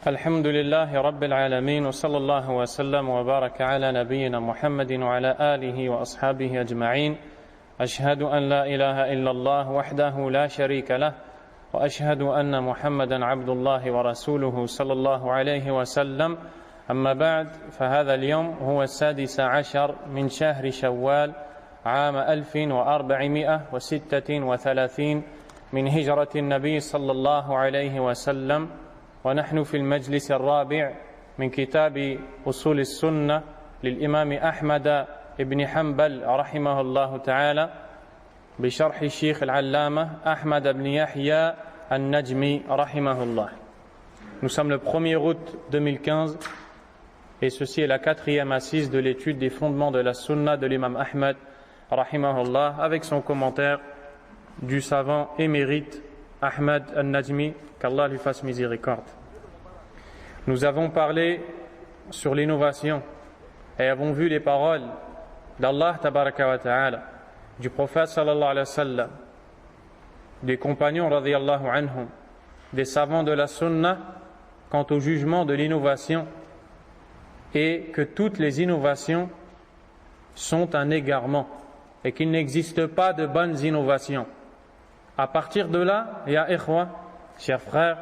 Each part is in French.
الحمد لله رب العالمين وصلى الله وسلم وبارك على نبينا محمد وعلى آله وأصحابه أجمعين. أشهد أن لا إله إلا الله وحده لا شريك له وأشهد أن محمدا عبد الله ورسوله صلى الله عليه وسلم. أما بعد فهذا اليوم هو 16 من شهر شوال عام 1436 من هجرة النبي صلى الله عليه وسلم، ونحن في المجلس الرابع من كتاب أصول السنة للإمام أحمد بن حنبل رحمه الله تعالى بشرح الشيخ العلامة أحمد بن يحيى النجمي رحمه الله. Nous sommes le 1er août 2015 et ceci est la 4e assise de l'étude des fondements de la sunna de l'imam Ahmad rahimahullah avec son commentaire du savant émérite Ahmad al-Najmi, qu'Allah lui fasse miséricorde. Nous avons parlé sur l'innovation et avons vu les paroles d'Allah tabaraka wa ta'ala, du prophète sallallahu alayhi wa sallam, des compagnons radiyallahu anhum, des savants de la sunna quant au jugement de l'innovation, et que toutes les innovations sont un égarement et qu'il n'existe pas de bonnes innovations. À partir de là, ya ikhwa, chers frères,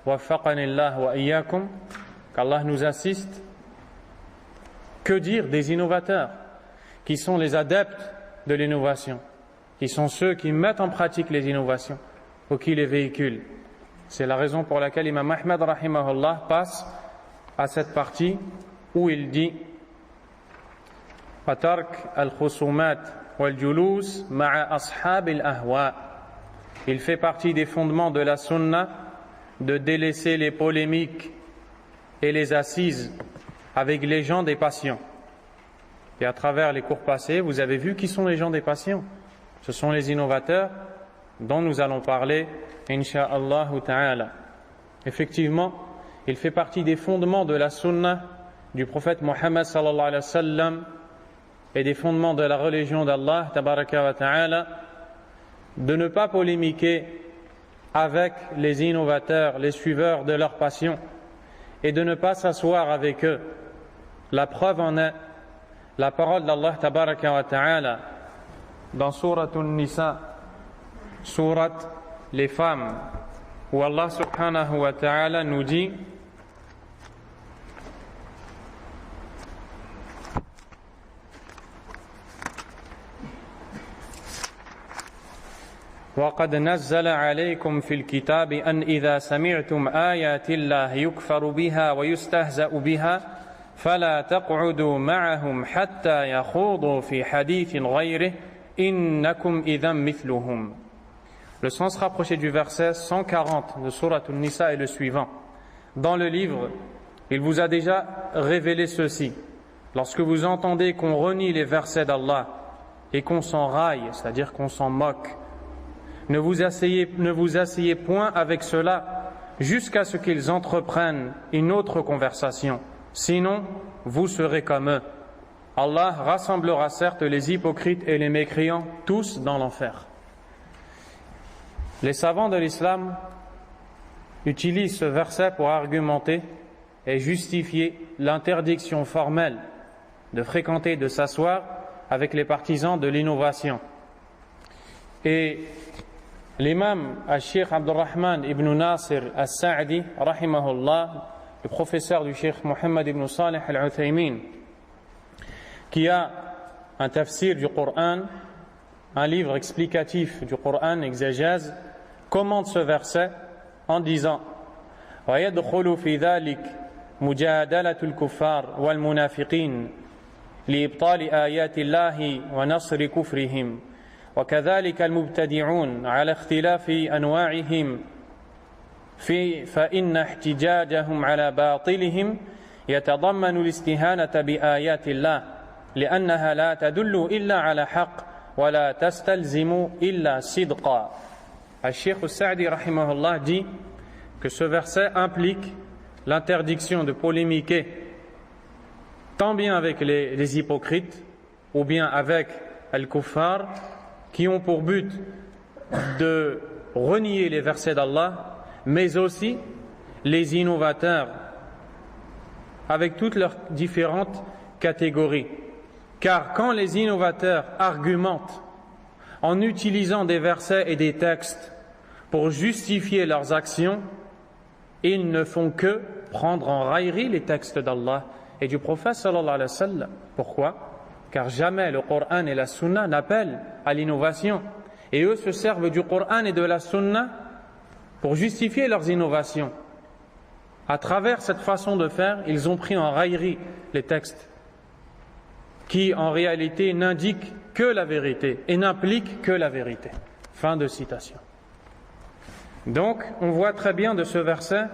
waffaqanillah wa iyyakum, qu'Allah nous assiste, que dire des innovateurs qui sont les adeptes de l'innovation, qui sont ceux qui mettent en pratique les innovations ou qui les véhiculent. C'est la raison pour laquelle Imam Ahmad rahimahullah passe à cette partie où il dit Fatark al-khusumat wal-julus ma'a ashab al-ahwa. Il fait partie des fondements de la sunna de délaisser les polémiques et les assises avec les gens des passions. Et à travers les cours passés, vous avez vu qui sont les gens des passions. Ce sont les innovateurs dont nous allons parler, insha'Allah ta'ala. Effectivement, il fait partie des fondements de la sunna du prophète Mohammed sallallahu alayhi wa sallam et des fondements de la religion d'Allah tabaraka wa ta'ala de ne pas polémiquer avec les innovateurs, les suiveurs de leur passion, et de ne pas s'asseoir avec eux. La preuve en est la parole d'Allah tabaraka wa ta'ala dans sourate An-Nisa, sourate les femmes, où Allah subhanahu wa ta'ala nous dit وَقَدْ نَزَّلَ عَلَيْكُمْ فِي الْكِتَابِ أَنْ إِذَا سَمِعْتُمْ آيَاتِ اللَّهِ يُكْفَرُ بِهَا وَيُسْتَهْزَأُ بِهَا فَلَا تَقْعُدُوا مَعَهُمْ حَتَّى يَخُوضُوا فِي حَدِيثٍ غَيْرِهِ إِنَّكُمْ إِذًا مِثْلُهُمْ. Le sens rapproché du verset 140 de Sourate An-Nisa est le suivant. Dans le livre, il vous a déjà révélé ceci. Lorsque vous entendez qu'on renie les versets d'Allah et qu'on s'en raille, c'est-à-dire qu'on s'en moque, ne vous asseyez point avec cela jusqu'à ce qu'ils entreprennent une autre conversation. Sinon, vous serez comme eux. Allah rassemblera certes les hypocrites et les mécréants tous dans l'enfer. Les savants de l'islam utilisent ce verset pour argumenter et justifier l'interdiction formelle de fréquenter, de s'asseoir avec les partisans de l'innovation. Et l'imam al-Sheikh Abdurrahman ibn Nasir al-Sa'di, rahimahullah, le professeur du Sheikh Mohammed ibn Salih al-Uthaymin, qui a un tafsir du Coran, un livre explicatif du Coran, exégèse, commente ce verset en disant وَيَدْخُلُ فِي ذَلِكَ مُجَادَلَةُ الْكُفَّارِ وَالْمُنَافِقِينَ لِإِبْطَالِ آيَاتِ اللَّهِ وَنَصْرِ كُفْرِهِمْ وكذلك المبتدعون على اختلاف أنواعهم فإن احتجاجهم على باطلهم يتضمن الاستهانة بآيات الله لأنها لا تدل إلا على حق ولا تستلزم إلا صدقا. Al-Sheikh al-Sa'di rahimahullah dit que ce verset implique l'interdiction de polémiquer tant bien avec les hypocrites ou bien avec al-kuffar qui ont pour but de renier les versets d'Allah, mais aussi les innovateurs avec toutes leurs différentes catégories. Car quand les innovateurs argumentent en utilisant des versets et des textes pour justifier leurs actions, ils ne font que prendre en raillerie les textes d'Allah et du prophète sallallahu alayhi wa sallam. Pourquoi? Car jamais le Coran et la Sunna n'appellent à l'innovation. Et eux se servent du Coran et de la Sunna pour justifier leurs innovations. À travers cette façon de faire, ils ont pris en raillerie les textes qui en réalité n'indiquent que la vérité et n'impliquent que la vérité. Fin de citation. Donc, on voit très bien de ce verset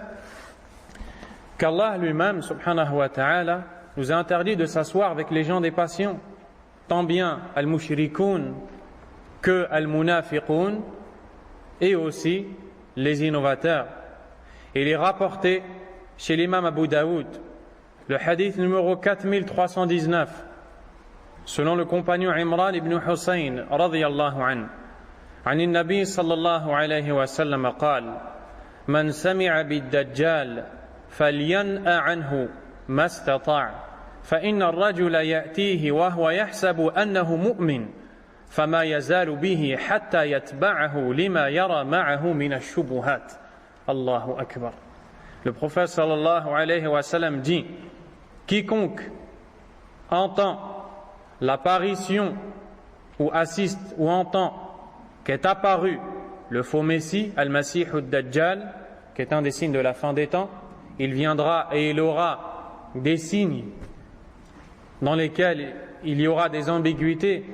qu'Allah lui-même, subhanahu wa ta'ala, nous a interdit de s'asseoir avec les gens des passions, tant bien al-mushrikoun que al-munafiqoun, et aussi les innovateurs. Il est rapporté chez l'imam Abu Daoud, le hadith numéro 4319, selon le compagnon Imran ibn Hussein, radiyallahu anhu, عن النبي صلى الله عليه وسلم قال: من سمع بالدجال فلينأ عنه ما استطاع فإن الرجل يأتيه وهو يحسب أنه مؤمن فما يزال به حتى يتبعه لما يرى معه من الشبهات. الله أكبر. Le prophète sallallahu alayhi wa sallam dit: quiconque entend l'apparition ou assiste ou entend qu'est apparu le faux Messie, Al-Masih ad-Dajjal, qui est un des signes de la fin des temps, il viendra et il aura des signes dans lesquels il y aura des ambiguïtés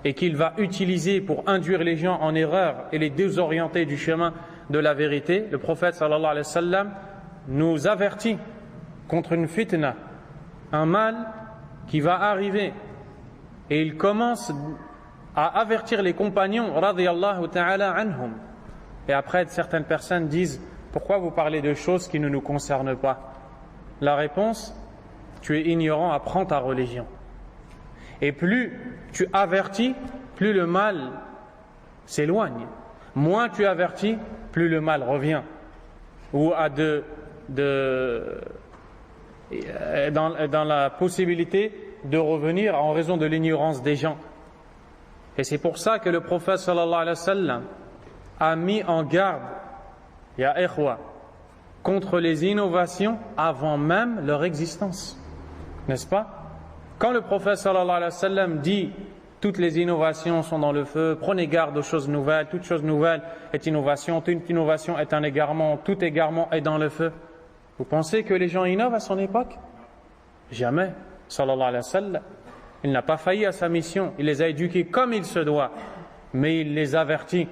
et qu'il va utiliser pour induire les gens en erreur et les désorienter du chemin de la vérité. Le prophète sallallahu alayhi wa sallam nous avertit contre une fitna, un mal qui va arriver, et il commence à avertir les compagnons radiyallahu ta'ala anhum. Et après, certaines personnes disent: pourquoi vous parlez de choses qui ne nous concernent pas? La réponse: tu es ignorant, apprends ta religion. Et plus tu avertis, plus le mal s'éloigne. Moins tu avertis, plus le mal revient ou a dans la possibilité de revenir en raison de l'ignorance des gens. Et c'est pour ça que le prophète sallallahu alayhi wa sallam a mis en garde, ya ikhwa, contre les innovations avant même leur existence. N'est-ce pas? Quand le prophète sallallahu alayhi wa sallam dit: toutes les innovations sont dans le feu, prenez garde aux choses nouvelles, toute chose nouvelle est innovation, toute innovation est un égarement, tout égarement est dans le feu. Vous pensez que les gens innovent à son époque? Jamais. Sallallahu alayhi wa sallam, il n'a pas failli à sa mission, il les a éduqués comme il se doit, mais il les avertit: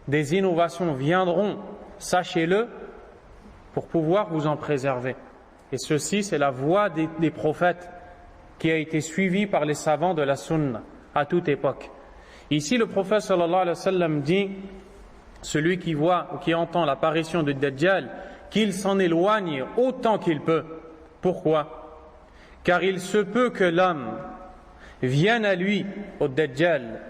des innovations viendront, sachez-le, pour pouvoir vous en préserver. Et ceci, c'est la voie des prophètes qui a été suivie par les savants de la sunna à toute époque. Ici, le prophète sallallahu alayhi wa sallam dit: celui qui voit ou qui entend l'apparition du Dajjal, qu'il s'en éloigne autant qu'il peut. Pourquoi? Car il se peut que l'homme vienne à lui, au Dajjal,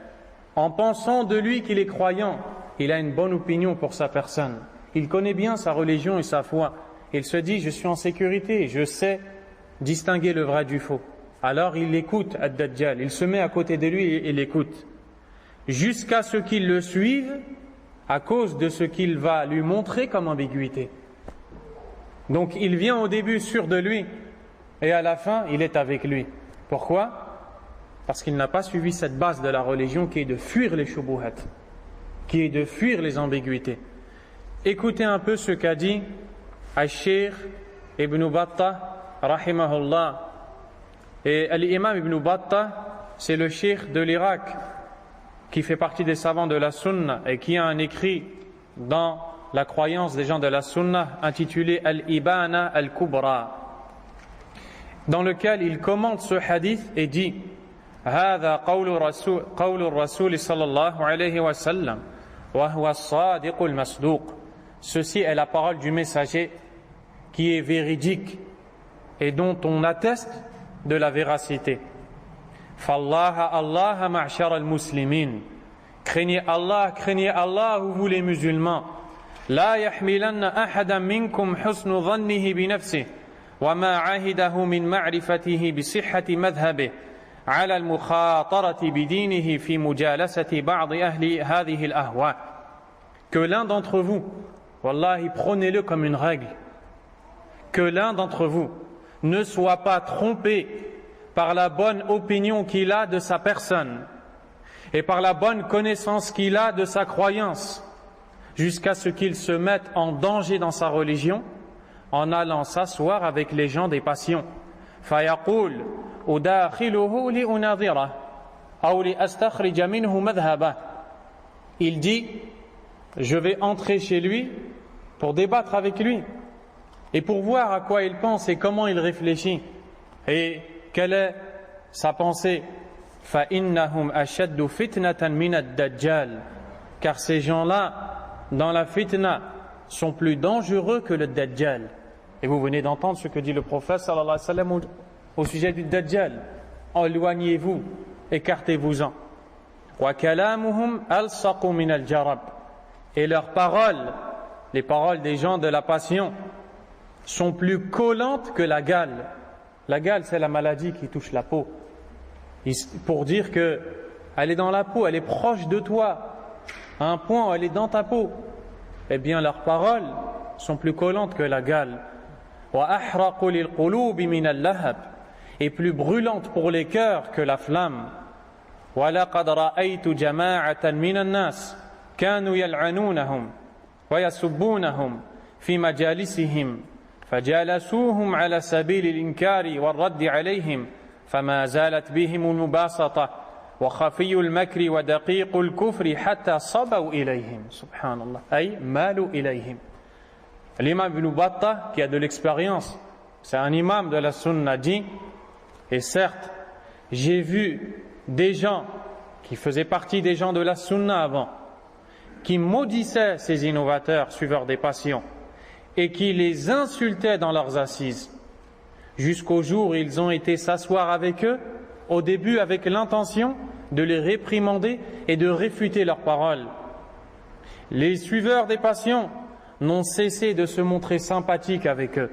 en pensant de lui qu'il est croyant. Il a une bonne opinion pour sa personne, il connaît bien sa religion et sa foi, il se dit: je suis en sécurité, je sais distinguer le vrai du faux. Alors il écoute Ad-Dajjal, il se met à côté de lui et il écoute, jusqu'à ce qu'il le suive à cause de ce qu'il va lui montrer comme ambiguïté. Donc il vient au début sûr de lui et à la fin il est avec lui. Pourquoi? Parce qu'il n'a pas suivi cette base de la religion qui est de fuir les shubuhat, qui est de fuir les ambiguïtés. Écoutez un peu ce qu'a dit Al-Sheikh Ibn Battah rahimahullah. Et l'imam Ibn Battah, c'est le cheikh de l'Irak qui fait partie des savants de la sunna et qui a un écrit dans la croyance des gens de la sunna intitulé Al-Ibana Al-Kubra, dans lequel il commente ce hadith et dit: هذا قول الرسول صلى الله عليه وسلم وهو الصادق المصدوق. Ceci est la parole du messager qui est véridique et dont on atteste de la véracité. فالله الله معشر المسلمين. Craignez Allah, vous les musulmans. لا يحملن أحدا منكم حسن ظنه بنفسه وما عهده من معرفته بصحة مذهبه على المخاطرة بدينه في مجالسة بعض أهل هذه الأهواء. Que l'un d'entre vous, wallahi, prenez-le comme une règle, que l'un d'entre vous ne soit pas trompé par la bonne opinion qu'il a de sa personne et par la bonne connaissance qu'il a de sa croyance, jusqu'à ce qu'il se mette en danger dans sa religion en allant s'asseoir avec les gens des passions. فيقول أداخله لأناظره أو لأستخرج منه مذهبه. Il dit, je vais entrer chez lui pour débattre avec lui et pour voir à quoi il pense et comment il réfléchit et quelle est sa pensée. فإنهم أشد فتنة من الدجال. Car ces gens-là, dans la fitna, sont plus dangereux que le Dajjal. Et vous venez d'entendre ce que dit le prophète sallallahu alayhi wa sallam au sujet du Dajjal. Éloignez-vous, écartez-vous-en. وَكَلَامُهُمْ أَلْصَقُ مِنَ الْجَرَبِ. Et leurs paroles, les paroles des gens de la passion, sont plus collantes que la gale. La gale, c'est la maladie qui touche la peau. Pour dire que elle est dans la peau, elle est proche de toi, à un point où elle est dans ta peau. Eh bien, leurs paroles sont plus collantes que la gale. وَأَحْرَقُ لِلْقُلُوبِ مِنَ اللَّهَبِ. Et plus brûlantes pour les cœurs que la flamme. وَلَقَدْ رَأَيْتُ جَمَاعَةً مِنَ النَّاسِ كَانُوا يَلْعَنُونَهُمْ وَيَسُبُّونَهُمْ فِي مَجَالِسِهِمْ فَجَالَسُوهُمْ عَلَى سَبِيلِ الْإِنْكَارِ وَالرَّدِّ عَلَيْهِمْ فَمَا زَالَتْ بِهِمُ الْمُبَاسَطَةُ وخفي المكر ودقيق الكفر حتى صبوا إليهم. سبحان الله. أي مالوا إليهم. L'imam Ibn Battah, qui a de l'expérience, c'est un imam de la sunna, dit, et certes, j'ai vu des gens qui faisaient partie des gens de la sunna avant, qui maudissaient ces innovateurs, suiveurs des passions, et qui les insultaient dans leurs assises, jusqu'au jour où ils ont été s'asseoir avec eux, au début avec l'intention de les réprimander et de réfuter leurs paroles. Les suiveurs des passions n'ont cessé de se montrer sympathiques avec eux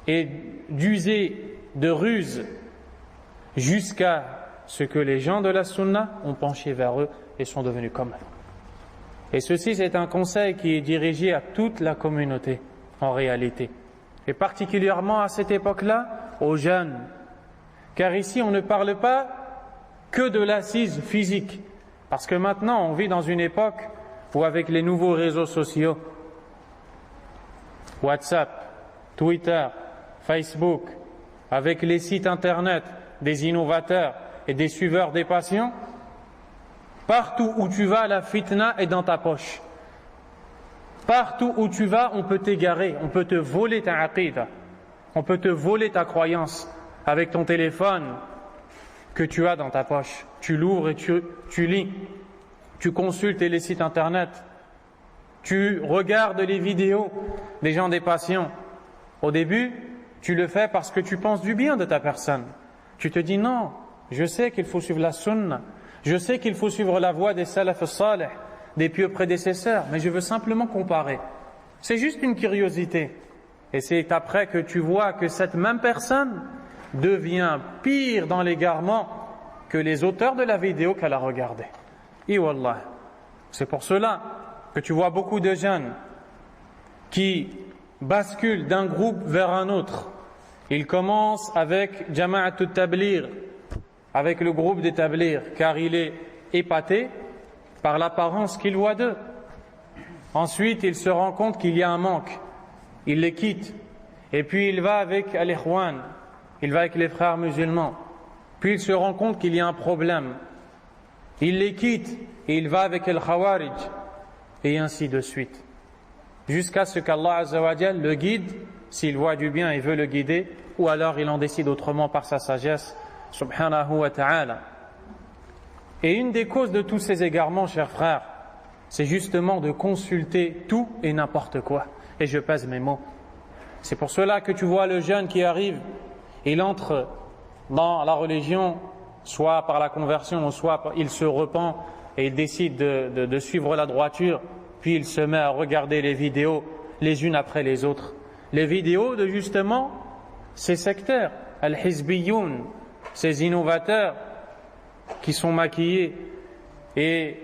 et d'user de ruses jusqu'à ce que les gens de la sunna ont penché vers eux et sont devenus comme eux. Et ceci, c'est un conseil qui est dirigé à toute la communauté en réalité, et particulièrement à cette époque-là aux jeunes. Car ici, on ne parle pas que de l'assise physique. Parce que maintenant, on vit dans une époque où avec les nouveaux réseaux sociaux, WhatsApp, Twitter, Facebook, avec les sites internet des innovateurs et des suiveurs des passions, partout où tu vas, la fitna est dans ta poche. Partout où tu vas, on peut t'égarer, on peut te voler ta aqidah, on peut te voler ta croyance. Avec ton téléphone que tu as dans ta poche, tu l'ouvres et tu lis, tu consultes les sites internet, tu regardes les vidéos des gens des passions. Au début, tu le fais parce que tu penses du bien de ta personne. Tu te dis non, je sais qu'il faut suivre la sunna, je sais qu'il faut suivre la voie des salaf salih, des pieux prédécesseurs, mais je veux simplement comparer. C'est juste une curiosité. Et c'est après que tu vois que cette même personne devient pire dans l'égarement que les auteurs de la vidéo qu'elle a regardée. Et wallah, c'est pour cela que tu vois beaucoup de jeunes qui basculent d'un groupe vers un autre. Ils commencent avec Jama'at Tabligh, avec le groupe des Tabligh, car il est épaté par l'apparence qu'il voit d'eux. Ensuite, il se rend compte qu'il y a un manque. Il les quitte. Et puis il va avec Al-Ikhwan. Il va avec les frères musulmans. Puis il se rend compte qu'il y a un problème. Il les quitte et il va avec Al-Khawarij. Et ainsi de suite. Jusqu'à ce qu'Allah Azza wa Jal le guide, s'il voit du bien et veut le guider, ou alors il en décide autrement par sa sagesse, subhanahu wa ta'ala. Et une des causes de tous ces égarements, chers frères, c'est justement de consulter tout et n'importe quoi. Et je pèse mes mots. C'est pour cela que tu vois le jeune qui arrive, il entre dans la religion, soit par la conversion, soit il se repent et il décide de suivre la droiture, puis il se met à regarder les vidéos les unes après les autres. Les vidéos de justement ces sectaires, al-hizbiyoun, ces innovateurs qui sont maquillés et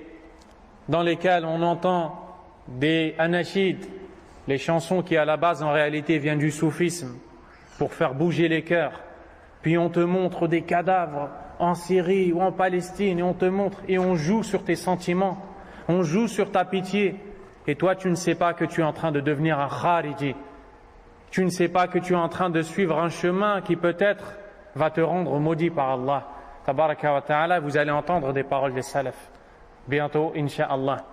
dans lesquels on entend des anashids, les chansons qui à la base en réalité viennent du soufisme pour faire bouger les cœurs. Puis on te montre des cadavres en Syrie ou en Palestine et on te montre et on joue sur tes sentiments, on joue sur ta pitié et toi tu ne sais pas que tu es en train de devenir un khariji, tu ne sais pas que tu es en train de suivre un chemin qui peut-être va te rendre maudit par Allah tabaraka wa ta'ala. Vous allez entendre des paroles des salafs bientôt incha'Allah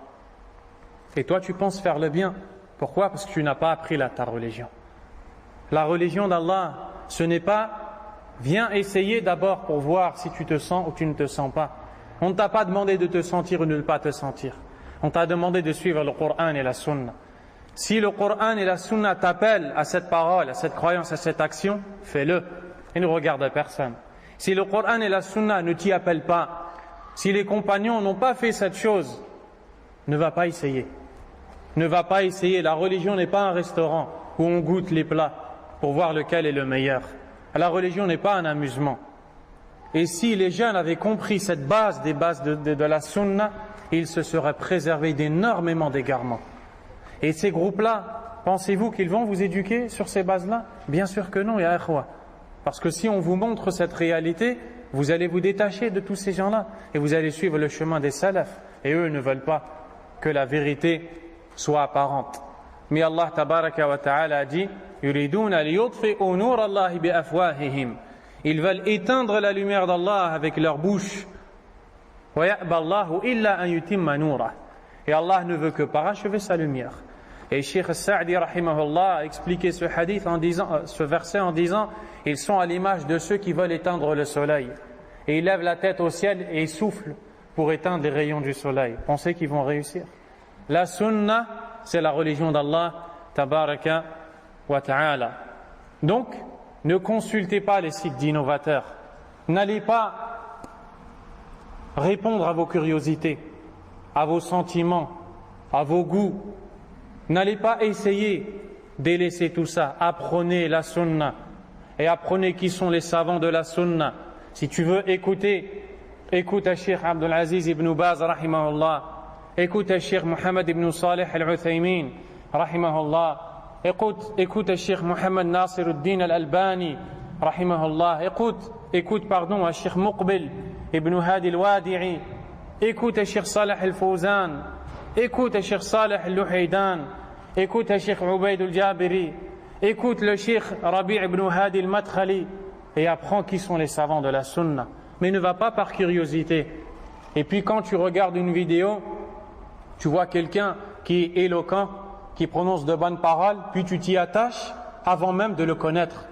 et toi tu penses faire le bien. Pourquoi? Parce que tu n'as pas appris ta religion. La religion d'Allah, ce n'est pas viens essayer d'abord pour voir si tu te sens ou tu ne te sens pas. On ne t'a pas demandé de te sentir ou de ne pas te sentir. On t'a demandé de suivre le Coran et la Sunna. Si le Coran et la Sunna t'appellent à cette parole, à cette croyance, à cette action, fais-le et ne regarde personne. Si le Coran et la Sunna ne t'y appellent pas, si les compagnons n'ont pas fait cette chose, ne va pas essayer. Ne va pas essayer. La religion n'est pas un restaurant où on goûte les plats pour voir lequel est le meilleur. La religion n'est pas un amusement. Et si les jeunes avaient compris cette base des bases de la sunna, ils se seraient préservés d'énormément d'égarements. Et ces groupes-là, pensez-vous qu'ils vont vous éduquer sur ces bases-là? Bien sûr que non, ya ikhwa. Parce que si on vous montre cette réalité, vous allez vous détacher de tous ces gens-là et vous allez suivre le chemin des salafs. Et eux ne veulent pas que la vérité soit apparente. Mais Allah tabaraka wa ta'ala a dit yuriduna liyutfi'u nur Allah bi afwahihim. Ils veulent éteindre la lumière d'Allah avec leur bouche. Wa ya'ba Allahu illa an yutimma nurah. Et Allah ne veut que parachever sa lumière. Et Cheikh Sa'di rahimahullah a expliqué ce hadith en disant, ce verset en disant ils sont à l'image de ceux qui veulent éteindre le soleil. Et ils lèvent la tête au ciel et ils soufflent pour éteindre les rayons du soleil. Pensez qu'ils vont réussir? La sunna, c'est la religion d'Allah tabaraka wa ta'ala. Donc, ne consultez pas les sites d'innovateurs. N'allez pas répondre à vos curiosités, à vos sentiments, à vos goûts. N'allez pas essayer délaisser tout ça. Apprenez la sunna et apprenez qui sont les savants de la sunna. Si tu veux écouter, écoute à Cheikh Abdul Aziz ibn Baz rahimahullah. Écoute Cheikh Mohammed ibn Salih al-Uthaymin, rahimahullah. Écoute Cheikh Mohammed Nasiruddin al-Albani, rahimahullah. Écoute Cheikh Muqbil ibn Hadi al-Wadi'i. Écoute Cheikh Salih al-Fawzan. Écoute Cheikh Salih al-Luhaydan. Écoute Cheikh Ubayd al-Jabiri. Écoute le Cheikh Rabi' ibn Hadi al-Madkhali. Et apprends qui sont les savants de la sunna. Mais ne va pas par curiosité. Et puis quand tu regardes une vidéo, tu vois quelqu'un qui est éloquent, qui prononce de bonnes paroles, puis tu t'y attaches avant même de le connaître.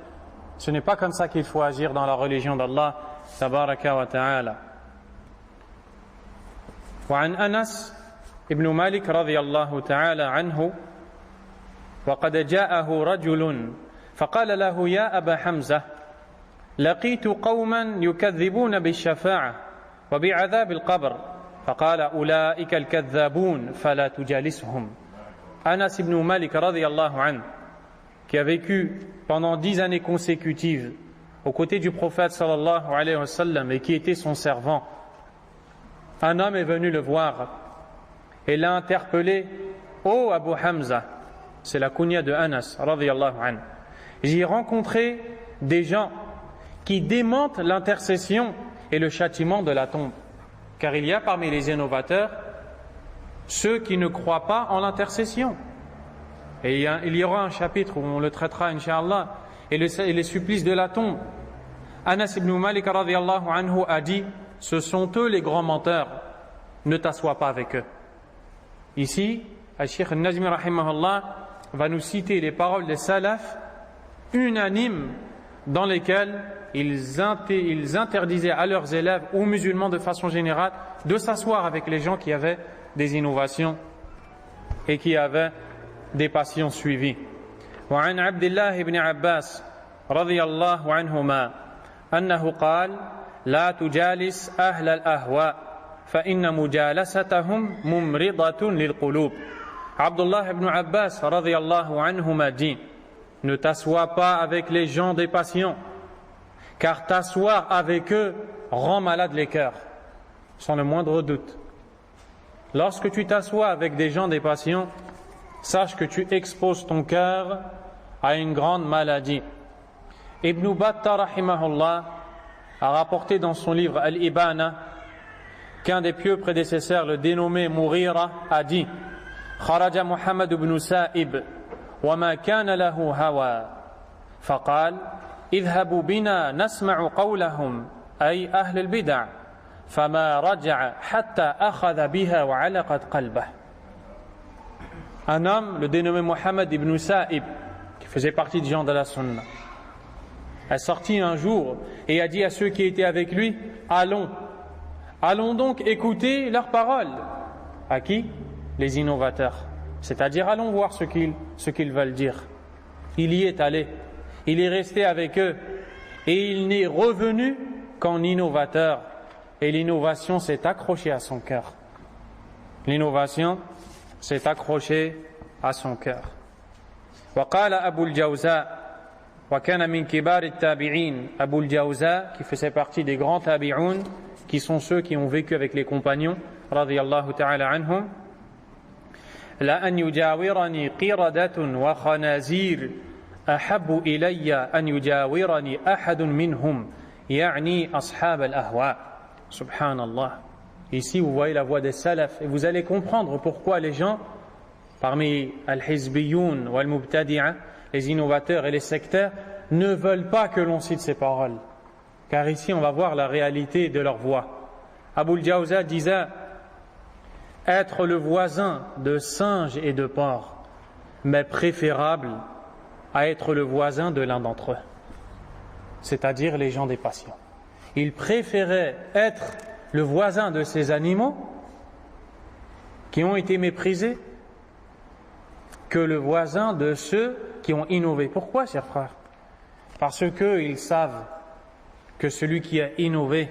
Ce n'est pas comme ça qu'il faut agir dans la religion d'Allah tabaraka wa ta'ala. وعن أنس ابن مالك رضي الله تعالى عنه وقد جاءه رجل فقال له يا أبا حمزة لقيت قوما يكذبون بالشفاعة وبعذاب القبر فقال أولئك الكذابون فلا تجالسهم. Anas ibn Malik radiyallahu anhu, qui a vécu pendant 10 années consécutives aux côtés du prophète sallallahu alayhi wa sallam et qui était son servant, un homme est venu le voir et l'a interpellé: Oh Abu Hamza, c'est la kunya de Anas radiyallahu anhu, j'ai rencontré des gens qui démentent l'intercession et le châtiment de la tombe. Car il y a parmi les innovateurs ceux qui ne croient pas en l'intercession. Et il y aura un chapitre où on le traitera, Inch'Allah, et les supplices de la tombe. Anas ibn Malik radiyallahu anhu a dit: ce sont eux les grands menteurs, ne t'assois pas avec eux. Ici, Al-Sheikh al-Najmi rahimahullah va nous citer les paroles des salafs unanimes dans lesquelles ils interdisaient à leurs élèves ou musulmans de façon générale de s'asseoir avec les gens qui avaient des innovations et qui avaient des passions suivies. وعن عبد الله بن عباس رضي الله عنهما أنه قال لا تجالس أهل الأهواء فإن مجالستهم ممرضة للقلوب. Abdullah ibn Abbas radiyallahu anhuma dit: ne t'assois pas avec les gens des passions, car t'asseoir avec eux rend malade les cœurs, sans le moindre doute. Lorsque tu t'assois avec des gens des passions, sache que tu exposes ton cœur à une grande maladie. Ibn Battah rahimahullah a rapporté dans son livre Al-Ibana qu'un des pieux prédécesseurs, le dénommé Mughira, a dit: Kharaja Muhammad ibn Sa'ib wa ma kana lahu hawa faqal idhabu bina nasma'u qawlahum ay ahl al-bid'a fama raja'a hatta akhadha biha wa 'alaqat qalbah. Un homme, le dénommé Muhammad ibn Sa'ib, qui faisait partie des gens de la Sunna, est sorti un jour et a dit à ceux qui étaient avec lui: allons donc écouter leurs paroles. À qui? Les innovateurs. C'est-à-dire, allons voir ce qu'ils veulent dire. Il y est allé, il est resté avec eux et il n'est revenu qu'en innovateur. Et l'innovation s'est accrochée à son cœur. L'innovation s'est accrochée à son cœur. وقال أبو الجوزاء وكان من كبار التابعين. Abu al-Jawza, qui faisait partie des grands tabi'un, qui sont ceux qui ont vécu avec les compagnons radiyallahu ta'ala anhum: la an yujawirani qiradatun wa khanazir ahabbu ilayya an yujawirani ahadun minhum ya'ni ashab al-ahwa. Subhanallah. Ici vous voyez la voix des salafs et vous allez comprendre pourquoi les gens parmi al-hizbiyoun ou al-mubtadi'a, les innovateurs et les sectaires, ne veulent pas que l'on cite ces paroles, car ici on va voir la réalité de leur voix. Abu al-Jawza disait: être le voisin de singes et de porcs m'est préférable à être le voisin de l'un d'entre eux, c'est-à-dire les gens des passions. Il préférait être le voisin de ces animaux qui ont été méprisés que le voisin de ceux qui ont innové. Pourquoi, chers frères? Parce qu'ils savent que celui qui a innové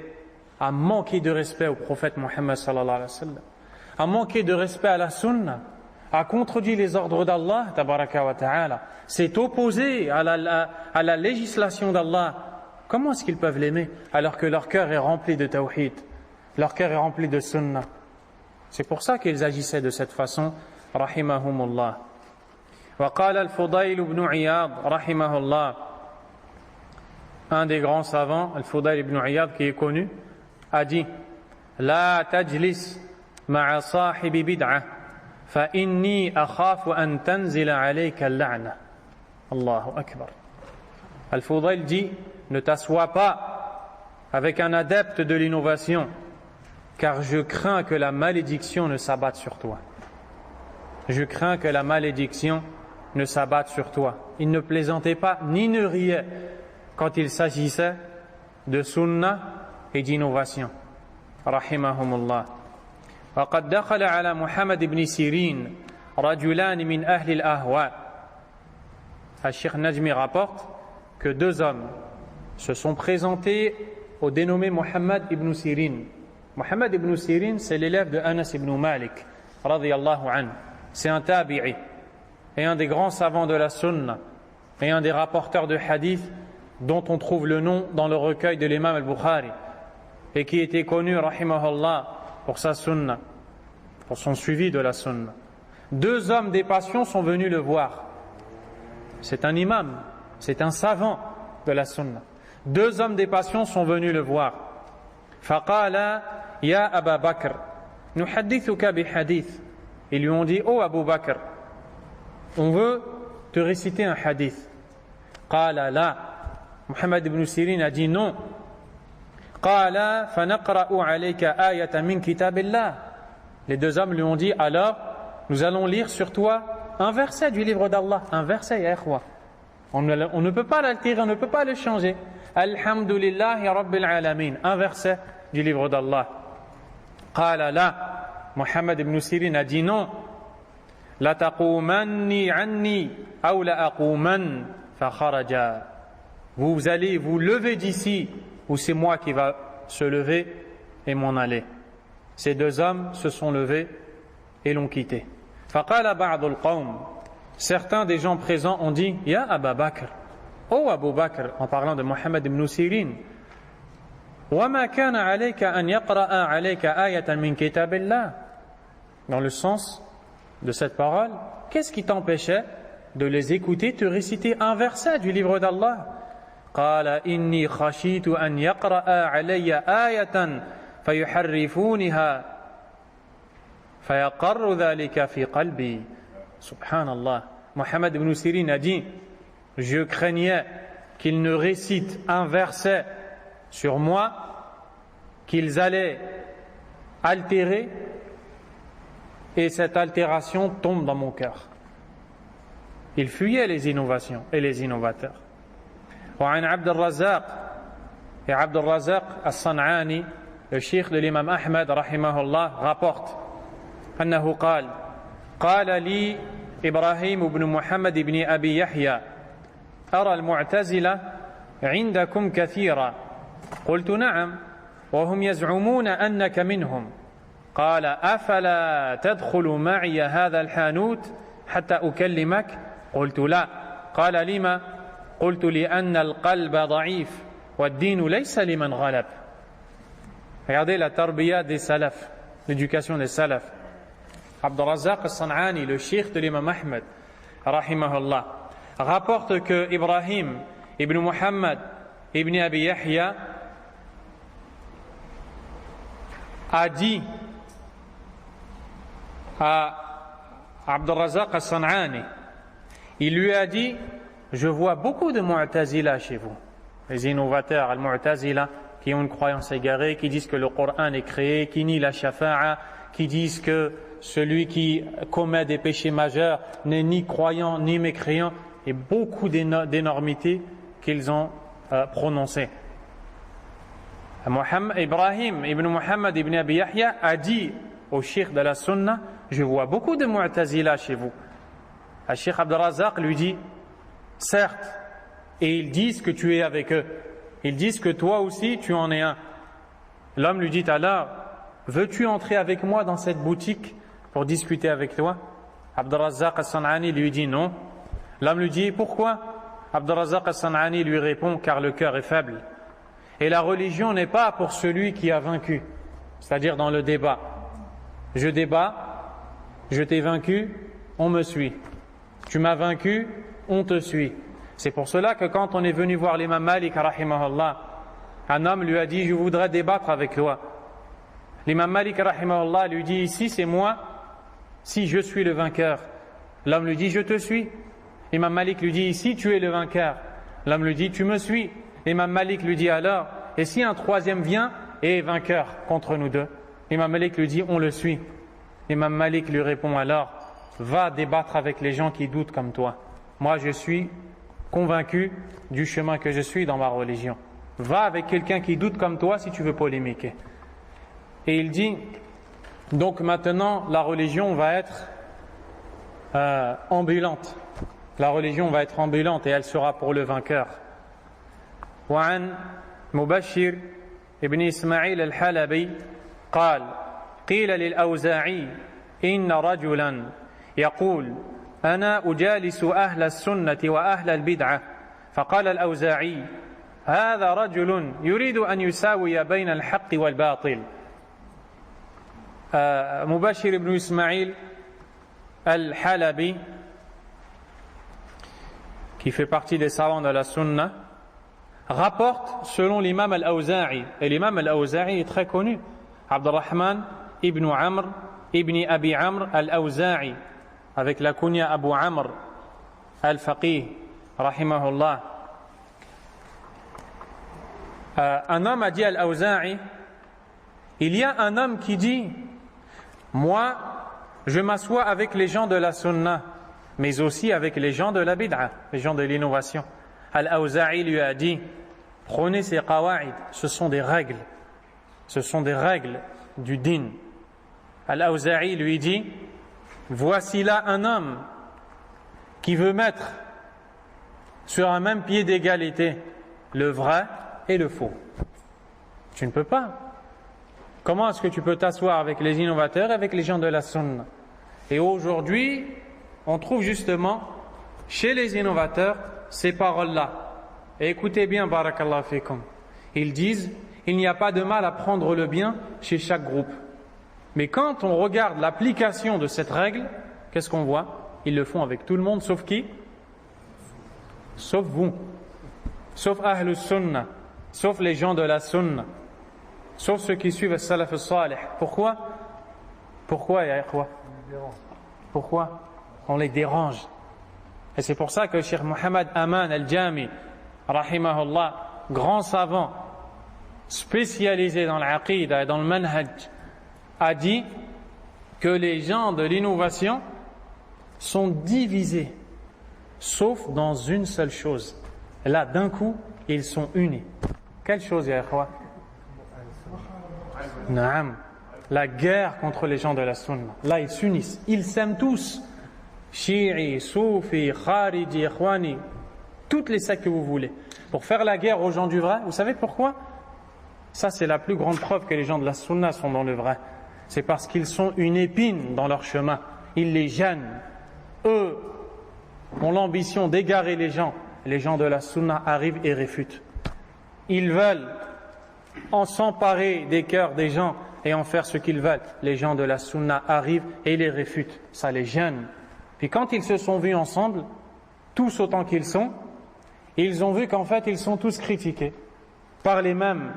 a manqué de respect au prophète Mohammed sallallahu alayhi wa sallam, a manqué de respect à la sunna, a contredit les ordres d'Allah tabaraka wa ta'ala, s'est opposé à la législation d'Allah. Comment est-ce qu'ils peuvent l'aimer alors que leur cœur est rempli de tawhid, leur cœur est rempli de sunna? C'est pour ça qu'ils agissaient de cette façon, rahimahumullah. وقال الفضيل بن عياض رحمه الله, un des grands savants, Al-Fudayl ibn Iyad, qui est connu, a dit: لا تجلس مع صاحب بدعة فإني أخاف أن تنزل عليك اللعنة. الله أكبر. Al-Fudayl dit: ne t'assois pas avec un adepte de l'innovation, car je crains que la malédiction ne s'abatte sur toi. Je crains que la malédiction ne s'abatte sur toi. Il ne plaisantait pas ni ne riait quand il s'agissait de sunna et d'innovation. Rahimahumullah. وقد دخل على محمد بن سيرين رجلان من أهل الأهواء. Al-Sheikh Najmi rapporte que deux hommes se sont présentés au dénommé Muhammad ibn Sirin. Muhammad ibn Sirin, c'est l'élève de Anas ibn Malik radiyallahu anhu. C'est un tabi'i et un des grands savants de la sunna et un des rapporteurs de hadith dont on trouve le nom dans le recueil de l'imam al-Bukhari et qui était connu, rahimahullah, pour sa sunna, pour son suivi de la sunna. Deux hommes des passions sont venus le voir. C'est un imam, c'est un savant de la sunna. Deux hommes des passions sont venus le voir. فقال يا أبا بكر نحدثك بحديث. Ils lui ont dit: oh Abu Bakr, on veut te réciter un hadith. قال لا. Muhammad ibn Sirin a dit non. قال فنقرأ عليك آية من كتاب الله. Les deux hommes lui ont dit: alors nous allons lire sur toi un verset du livre d'Allah. Un verset, ya ikhwa. On ne peut pas l'altérer, on ne peut pas le changer. Alhamdulillahi Rabbil Alamin. Un verset du livre d'Allah. قال لا. Muhammad ibn Sirin a dit non. La taqumanni anni aw la aquman fa kharaja. Vous allez vous lever d'ici ou c'est moi qui va se lever et m'en aller. Ces deux hommes se sont levés et l'ont quitté. فقال بعض القوم. certains des gens présents ont dit Ya Aba Bakr, oh Abu Bakr, en parlant de Mohammed ibn Sirin, وَمَا كَانَ عَلَيْكَ أَنْ يَقْرَأَ عَلَيْكَ آيَةً مِنْ كِتَابِ اللَّهِ. Dans le sens de cette parole, qu'est-ce qui t'empêchait de les écouter te réciter un verset du livre d'Allah? قَالَ إِنِّي خَشِيتُ أَنْ يَقْرَأَ عَلَيَّ آيَةً فَيُحَرِّفُونِهَا فَيَقَرُّ ذَلِكَ فِي قَلْبِي. Subhanallah. Mohammed ibn Sirin a dit, je craignais qu'ils ne récitent un verset sur moi, qu'ils allaient altérer, et cette altération tombe dans mon cœur. Il fuyait les innovations et les innovateurs. وعن عبد الرزاق et Abd al-Razaq al-San'ani, le cheikh de l'imam Ahmed rahimahullah, rapporte أنه قال لي إبراهيم بن محمد بن أبي يحيى أرى المعتزلة عندكم كثيرا. قلت نعم وهم يزعمون أنك منهم. قال أفلا تدخل معي هذا الحانوت حتى أكلمك؟ قلت لا. قال لما؟ قلت لأن القلب ضعيف والدين ليس لمن غلب. Regardez la tarbiya des salafs, l'éducation des salafs. Abd al-Razaq al-San'ani, le cheikh de l'imam Ahmed rahimahullah, rapporte que Ibrahim ibn Muhammad ibn Abi Yahya a dit à Abd al-Razaq al-San'ani, il lui a dit, je vois beaucoup de Mu'tazila chez vous, les innovateurs al-Mu'tazila qui ont une croyance égarée, qui disent que le Coran est créé, qui nient la shafa'a, qui disent que celui qui commet des péchés majeurs n'est ni croyant ni mécréant, et beaucoup d'énormités qu'ils ont prononcées. Ibrahim ibn Muhammad ibn Abi Yahya a dit au cheikh de la Sunna, je vois beaucoup de Mu'tazila chez vous. Le cheikh Abd al-Razaq lui dit, certes, et ils disent que tu es avec eux, ils disent que toi aussi tu en es un. L'homme lui dit alors, veux-tu entrer avec moi dans cette boutique pour discuter avec toi? Abd al-Razaq al-San'ani lui dit non. L'homme lui dit pourquoi? Abd al-Razaq al-San'ani lui répond, car le cœur est faible. Et la religion n'est pas pour celui qui a vaincu, c'est-à-dire dans le débat. Je débat, je t'ai vaincu, on me suit. Tu m'as vaincu, on te suit. C'est pour cela que quand on est venu voir l'imam Malik rahimahullah, un homme lui a dit, je voudrais débattre avec toi. L'imam Malik rahimahullah lui dit, ici c'est moi, si je suis le vainqueur. L'homme lui dit, je te suis. L'imam Malik lui dit, ici tu es le vainqueur. L'homme lui dit, tu me suis. L'imam Malik lui dit alors, et si un troisième vient et est vainqueur contre nous deux? L'imam Malik lui dit, on le suit. L'imam Malik lui répond alors, va débattre avec les gens qui doutent comme toi. Moi je suis convaincu du chemin que je suis dans ma religion. Va avec quelqu'un qui doute comme toi si tu veux polémiquer. Et il dit, donc maintenant la religion va être ambulante. La religion va être ambulante et elle sera pour le vainqueur. وعن مبشر ابن إسماعيل الحلبي قال قيل للأوزاعي إن رجلا يقول أنا أجالس أهل السنة وأهل البدعة فقال الأوزاعي هذا رجل يريد أن يساوي بين الحق والباطل. Mubashir ibn Ismail al-Halabi, qui fait partie des savants de la Sunna, rapporte selon l'imam al-Awza'i, et l'imam al-Awza'i est très connu, Abdurrahman ibn Amr ibn Abi Amr al-Awza'i, avec la kunya Abu Amr al-Faqih rahimahullah. Un homme a dit à al-Awza'i, il y a un homme qui dit, moi je m'assois avec les gens de la Sunna, mais aussi avec les gens de la bid'a, les gens de l'innovation. Al-Awza'i lui a dit, prenez ces qawa'id, ce sont des règles du din. Al-Awza'i lui dit, voici là un homme qui veut mettre sur un même pied d'égalité le vrai et le faux. Tu ne peux pas. Comment est-ce que tu peux t'asseoir avec les innovateurs et avec les gens de la Sunna? Et aujourd'hui, on trouve justement chez les innovateurs ces paroles-là. Et écoutez bien, barakallahu fikum. Ils disent, il n'y a pas de mal à prendre le bien chez chaque groupe. Mais quand on regarde l'application de cette règle, qu'est-ce qu'on voit? Ils le font avec tout le monde, sauf qui? Sauf vous. Sauf Ahlus Sunnah. Sauf les gens de la Sunnah. Sauf ceux qui suivent le Salaf al-Salih. Pourquoi? Pourquoi, ya ikhwa? Pourquoi? On les dérange. Et c'est pour ça que Cheikh Mohammed Aman al-Jami, rahimahullah, grand savant, spécialisé dans l'aqida et dans le manhaj, a dit que les gens de l'innovation sont divisés, sauf dans une seule chose. Et là, d'un coup, ils sont unis. Quelle chose, ya ikhwa? Naam. La guerre contre les gens de la Sunna. Là, ils s'unissent. Ils s'aiment tous. Shi'i, Soufi, Khariji, Ikhwani, toutes les sectes que vous voulez. Pour faire la guerre aux gens du vrai, vous savez pourquoi? Ça, c'est la plus grande preuve que les gens de la Sunna sont dans le vrai. C'est parce qu'ils sont une épine dans leur chemin. Ils les gênent. Eux ont l'ambition d'égarer les gens. Les gens de la Sunna arrivent et réfutent. Ils veulent en s'emparer des cœurs des gens et en faire ce qu'ils veulent. Les gens de la Sunna arrivent et les réfutent. Ça les gêne. Puis quand ils se sont vus ensemble, tous autant qu'ils sont, ils ont vu qu'en fait ils sont tous critiqués par les mêmes,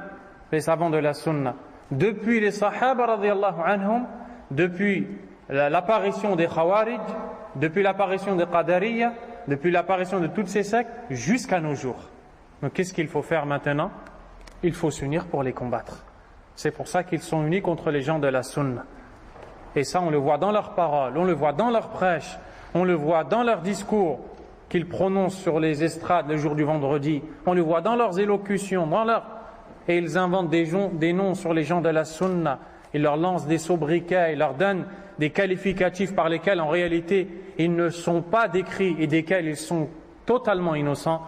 les savants de la Sunna. Depuis les Sahaba radiyallahu anhum, depuis l'apparition des Khawarij, depuis l'apparition des Qadariyya, depuis l'apparition de toutes ces sectes, jusqu'à nos jours. Donc qu'est-ce qu'il faut faire maintenant? Il faut s'unir pour les combattre. C'est pour ça qu'ils sont unis contre les gens de la Sunna. Et ça, on le voit dans leurs paroles, on le voit dans leurs prêches, on le voit dans leurs discours qu'ils prononcent sur les estrades le jour du vendredi, on le voit dans leurs élocutions, et ils inventent des noms sur les gens de la Sunna, ils leur lancent des sobriquets, ils leur donnent des qualificatifs par lesquels en réalité ils ne sont pas décrits et desquels ils sont totalement innocents.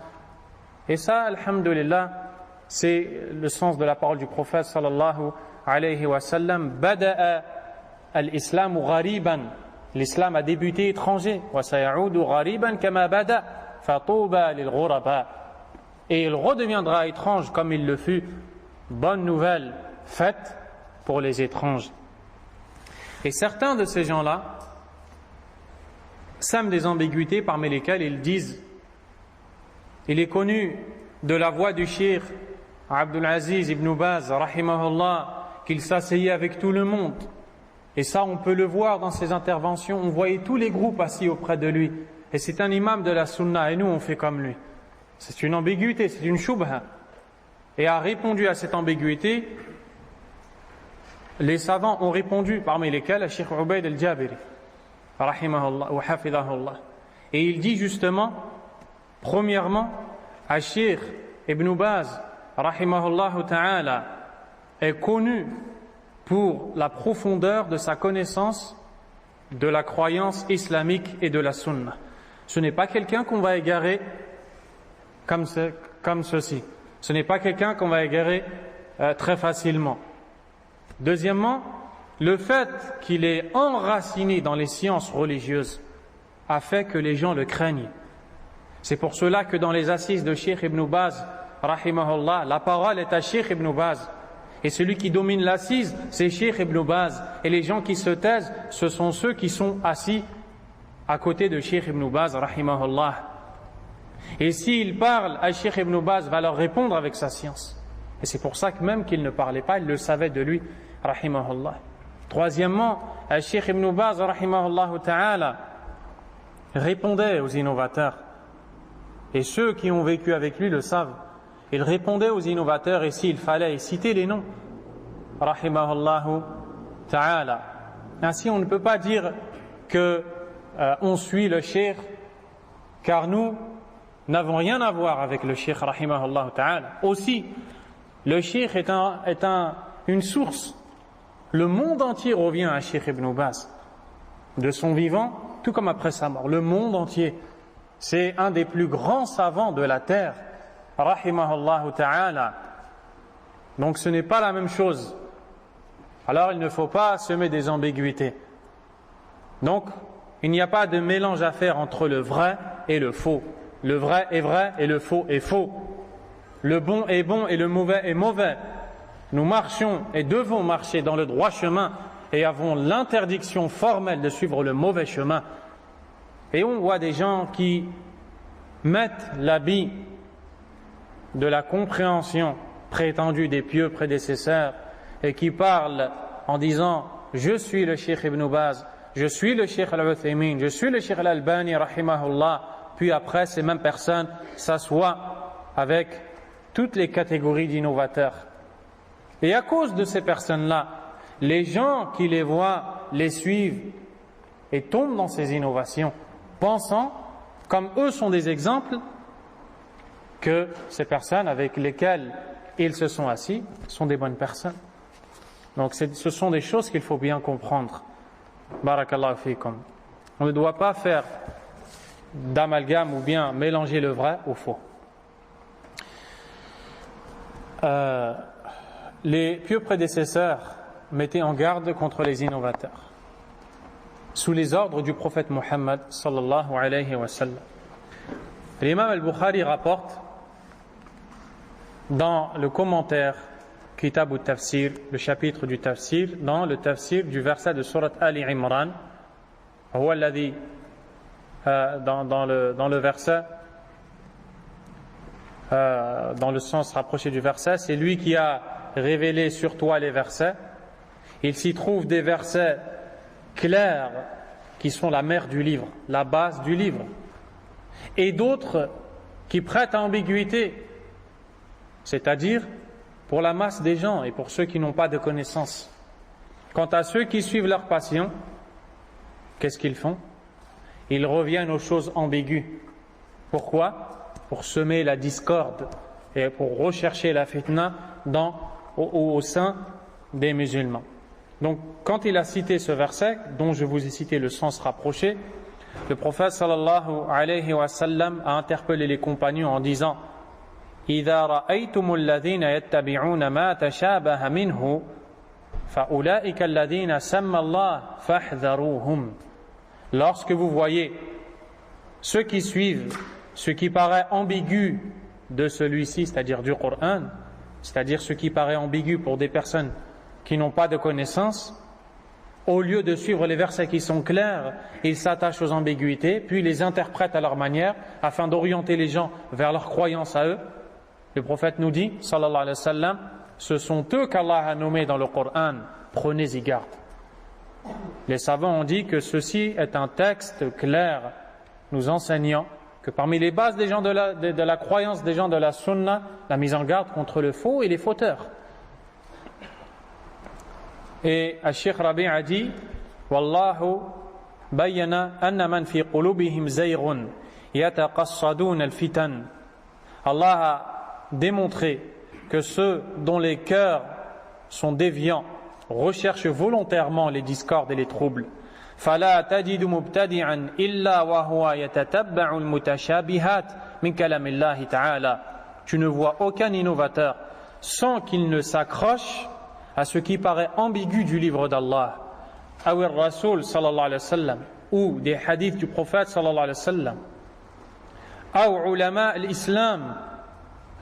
Et ça, alhamdulillah, c'est le sens de la parole du prophète sallallahu alayhi wa sallam. Bada'a al-islamu ghariban. L'islam a débuté étranger. Wa sayaudu ghariban kama bada. Fatuba lil ghuraba. Et il redeviendra étrange comme il le fut. Bonne nouvelle faite pour les étranges. Et certains de ces gens-là sèment des ambiguïtés parmi lesquelles ils disent, il est connu de la voix du Cheikh Abdul Aziz ibn Baz, rahimahullah, qu'il s'asseyait avec tout le monde. Et ça, on peut le voir dans ses interventions. On voyait tous les groupes assis auprès de lui. Et c'est un imam de la Sunna, et nous, on fait comme lui. C'est une ambiguïté, c'est une shubha. Et a répondu à cette ambiguïté, les savants ont répondu, parmi lesquels Cheikh Ubayd al-Jabiri, rahimahullah, wa hafidahullah. Et il dit justement, premièrement, à Cheikh Ibn Baz, rahimahullah ta'ala, est connu pour la profondeur de sa connaissance de la croyance islamique et de la sunna. Ce n'est pas quelqu'un qu'on va égarer comme ceci. Ce n'est pas quelqu'un qu'on va égarer très facilement. Deuxièmement, le fait qu'il est enraciné dans les sciences religieuses a fait que les gens le craignent. C'est pour cela que dans les assises de Cheikh Ibn Baz, rahimahullah, la parole est à Cheikh Ibn Baz. Et celui qui domine l'assise, c'est Cheikh Ibn Baz. Et les gens qui se taisent, ce sont ceux qui sont assis à côté de Cheikh Ibn Baz, rahimahullah. Et s'il parle, Cheikh Ibn Baz va leur répondre avec sa science. Et c'est pour ça que même qu'il ne parlait pas, il le savait de lui, rahimahullah. Troisièmement, Cheikh Ibn Baz, rahimahullah ta'ala, répondait aux innovateurs. Et ceux qui ont vécu avec lui le savent. Il répondait aux innovateurs, et s'il fallait citer les noms, rahimahullah ta'ala. Ainsi, on ne peut pas dire que on suit le cheikh, car nous n'avons rien à voir avec le cheikh, rahimahullah ta'ala. Aussi, le cheikh est une source. Le monde entier revient à Cheikh Ibn Baz, de son vivant, tout comme après sa mort. Le monde entier, c'est un des plus grands savants de la terre, rahimahullah ta'ala. Donc ce n'est pas la même chose. Alors il ne faut pas semer des ambiguïtés. Donc Il n'y a pas de mélange à faire entre le vrai et le faux. Le vrai est vrai et le faux est faux. Le bon est bon et le mauvais est mauvais. Nous marchons et devons marcher dans le droit chemin et avons l'interdiction formelle de suivre le mauvais chemin. Et on voit des gens qui mettent l'habit de la compréhension prétendue des pieux prédécesseurs et qui parlent en disant « Je suis le Cheikh Ibn Baz, je suis le Cheikh Al-Uthaymin, je suis le Cheikh Al-Albani, rahimahullah », puis après ces mêmes personnes s'assoient avec toutes les catégories d'innovateurs. Et à cause de ces personnes-là, les gens qui les voient, les suivent et tombent dans ces innovations, pensant, comme eux sont des exemples, que ces personnes avec lesquelles ils se sont assis sont des bonnes personnes. Donc ce sont des choses qu'il faut bien comprendre. Barakallahu fikum. On ne doit pas faire d'amalgame ou bien mélanger le vrai au faux. Les pieux prédécesseurs mettaient en garde contre les innovateurs sous les ordres du prophète Muhammad sallallahu alayhi wa sallam. L'imam al-Bukhari rapporte dans le commentaire Kitab al-Tafsir, le chapitre du Tafsir, dans le Tafsir du verset de Surat Ali Imran, dans le verset, dans le sens rapproché du verset, c'est lui qui a révélé sur toi les versets. Il s'y trouve des versets clairs qui sont la mère du livre, la base du livre, et d'autres qui prêtent à ambiguïté, c'est-à-dire pour la masse des gens et pour ceux qui n'ont pas de connaissances. Quant à ceux qui suivent leur passion, qu'est-ce qu'ils font? Ils reviennent aux choses ambiguës. Pourquoi? Pour semer la discorde et pour rechercher la fitna au sein des musulmans. Donc, quand il a cité ce verset, dont je vous ai cité le sens rapproché, le prophète sallallahu alayhi wa sallam a interpellé les compagnons en disant إِذَا رَأَيْتُمُ الَّذِينَ يَتَّبِعُونَ مَا تَشَابَهَ مِنْهُ فَأُولَٰئِكَ الَّذِينَ سَمَّى اللَّهُ فَاحْذَرُوهُمْ. Lorsque vous voyez ceux qui suivent ce qui paraît ambigu de celui-ci, c'est-à-dire du Coran, c'est-à-dire ce qui paraît ambigu pour des personnes qui n'ont pas de connaissances, au lieu de suivre les versets qui sont clairs, ils s'attachent aux ambiguïtés, puis les interprètent à leur manière, afin d'orienter les gens vers leur croyance à eux. Le prophète nous dit, sallallahu alayhi wa sallam, ce sont eux qu'Allah a nommés dans le Coran, prenez-y garde. Les savants ont dit que ceci est un texte clair, nous enseignant que parmi les bases des gens de la croyance des gens de la sunna, la mise en garde contre le faux et les fauteurs. Et Cheikh Rabi' a dit Wallahu bayyana anna man fi qulubihim zayghun yataqassadun al-fitan. Allah a démontré que ceux dont les cœurs sont déviants recherchent volontairement les discordes et les troubles. فلا تجد مبتدعا إلا وهو يتتبع المتشابهات من كلام الله تعالى. Tu ne vois aucun innovateur sans qu'il ne s'accroche à ce qui paraît ambigu du livre d'Allah, ou Rasul sallallahu alayhi wa sallam, ou des hadiths du prophète sallallahu alayhi wa sallam, ou ulama l'islam,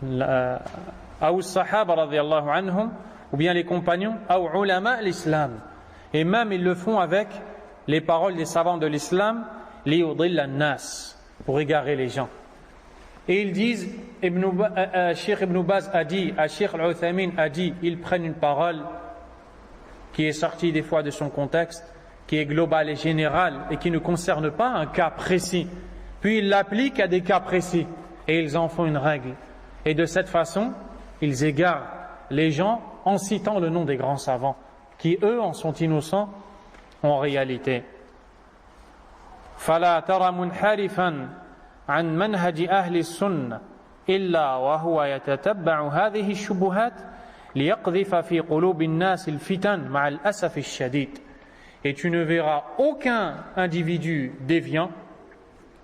ou sahaba radiyallahu anhum, ou bien les compagnons, ou ulama l'islam. Et même ils le font avec les paroles des savants de l'islam, liyudilla an-nas, pour égarer les gens. Et ils disent, Cheikh Ibn Baz a dit, Cheikh Al-Uthaymin a dit, ils prennent une parole qui est sortie des fois de son contexte, qui est globale et générale et qui ne concerne pas un cas précis. Puis ils l'appliquent à des cas précis et ils en font une règle. Et de cette façon, ils égarent les gens en citant le nom des grands savants, qui eux en sont innocents en réalité. فَلَا تَرَ مُنْحَرِفًا عن منهج أهل السنة إلا وهو يتتبع هذه الشبهات ليقذف في قلوب الناس الفتن مع الأسف الشديد. Et tu ne verras aucun individu déviant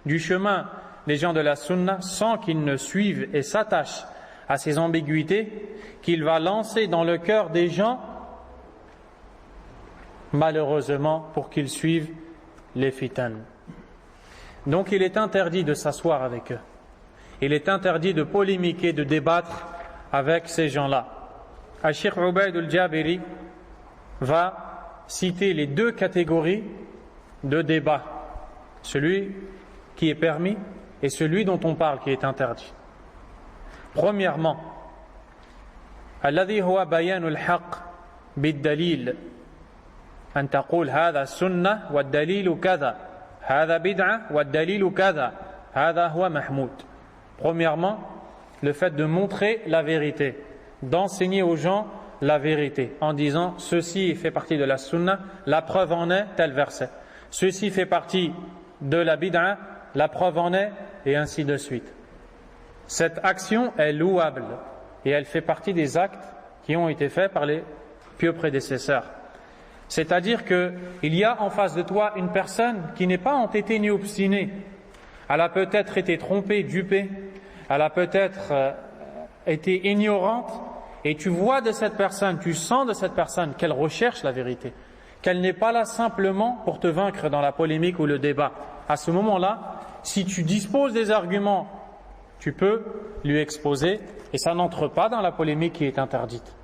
du chemin des gens de la sunna sans qu'il ne suive et s'attache à ces ambiguïtés qu'il va lancer dans le cœur des gens, malheureusement, pour qu'ils suivent les fitan. Donc il est interdit de s'asseoir avec eux. Il est interdit de polémiquer, de débattre avec ces gens-là. Cheikh Ubayd al-Jabiri va citer les deux catégories de débat. Celui qui est permis et celui dont on parle qui est interdit. Premièrement, الذي هو بيان الحق بالدليل أن تقول هذا سنة والدليل كذا هذا بدعة والدليل كذا هذا هو محمود. Premièrement, le fait de montrer la vérité, d'enseigner aux gens la vérité en disant ceci fait partie de la sunna, la preuve en est tel verset. Ceci fait partie de la bid'a, la preuve en est, et ainsi de suite. Cette action est louable et elle fait partie des actes qui ont été faits par les pieux prédécesseurs. C'est-à-dire qu'il y a en face de toi une personne qui n'est pas entêtée ni obstinée. Elle a peut-être été trompée, dupée, elle a peut-être été ignorante, et tu vois de cette personne, tu sens de cette personne qu'elle recherche la vérité, qu'elle n'est pas là simplement pour te vaincre dans la polémique ou le débat. À ce moment-là, si tu disposes des arguments, tu peux lui exposer, et ça n'entre pas dans la polémique qui est interdite.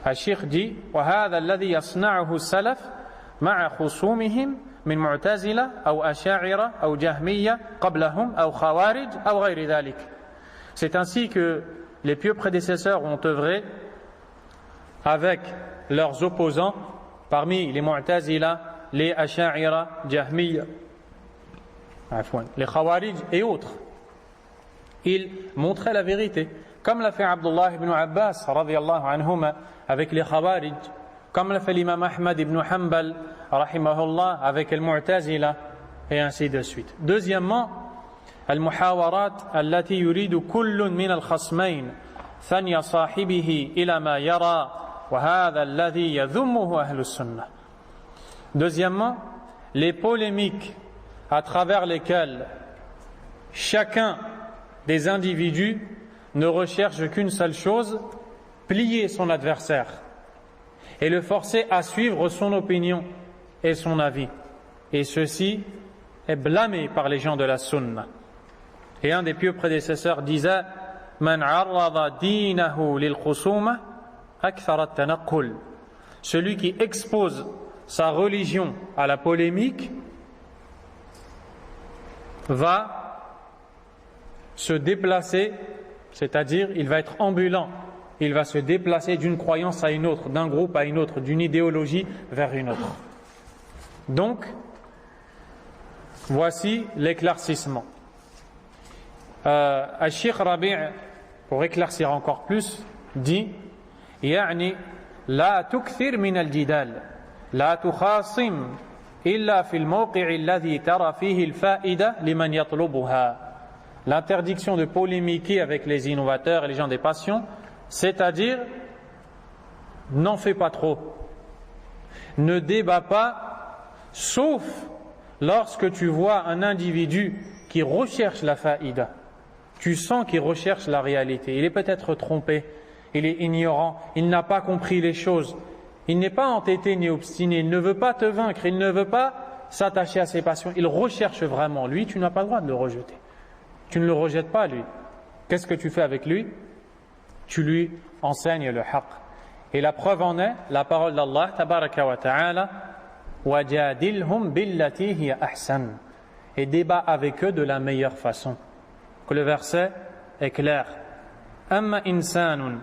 Al-Sheikh dit وَهَذَا الَّذِي يَصْنَعُهُ السَّلَفُ مَعَ خُصُومِهِمْ من معتزلة أو أشاعرة أو جهمية قبلهم أو خوارج أو غير ذلك. C'est ainsi que les pieux prédécesseurs ont œuvré avec leurs opposants parmi les Mu'tazila, les Asha'ira, Jahmiya, les Khawarij et autres. Ils montraient la vérité, comme l'a fait Abdullah ibn Abbas radiyallahu anhuma avec les Khawarij, comme l'a fait l'imam Ahmad ibn Hanbal rahimahullah avec les Mu'tazila, et ainsi de suite. Deuxièmement, المحاورات التي يريد كل من الخصمين ثني صاحبه إلى ما يرى وهذا الذي يذمه أهل السنة. Deuxièmement, les polémiques à travers lesquelles chacun des individus ne recherche qu'une seule chose, plier son adversaire et le forcer à suivre son opinion et son avis. Et ceci est blâmé par les gens de la sunna. Et un des pieux prédécesseurs disait Man arrada dinahu lil khusuma akthara at-tanaqqul. Celui qui expose sa religion à la polémique va se déplacer, c'est-à-dire il va être ambulant, il va se déplacer d'une croyance à une autre, d'un groupe à une autre, d'une idéologie vers une autre. Donc, voici l'éclaircissement. Al-Sheikh Rabi', pour éclaircir encore plus, dit يعني لا تكثر من الجدال لا تخاصم إلا في الموقع الذي ترى فيه الفائدة لمن يطلبها. L'interdiction de polémiquer avec les innovateurs et les gens des passions, c'est-à-dire n'en fais pas trop, ne débat pas, sauf lorsque tu vois un individu qui recherche la faïda. Tu sens qu'il recherche la réalité. Il est peut-être trompé, il est ignorant, il n'a pas compris les choses. Il n'est pas entêté ni obstiné, il ne veut pas te vaincre, il ne veut pas s'attacher à ses passions. Il recherche vraiment. Lui, tu n'as pas le droit de le rejeter. Tu ne le rejettes pas, lui. Qu'est-ce que tu fais avec lui? Tu lui enseignes le haqq. Et la preuve en est, la parole d'Allah, tabaraka wa ta'ala, وَجَادِلْهُمْ بِالَّتِي هِيَ أَحْسَنُ. Et débat avec eux de la meilleure façon. Que le verset est clair. أما إنسان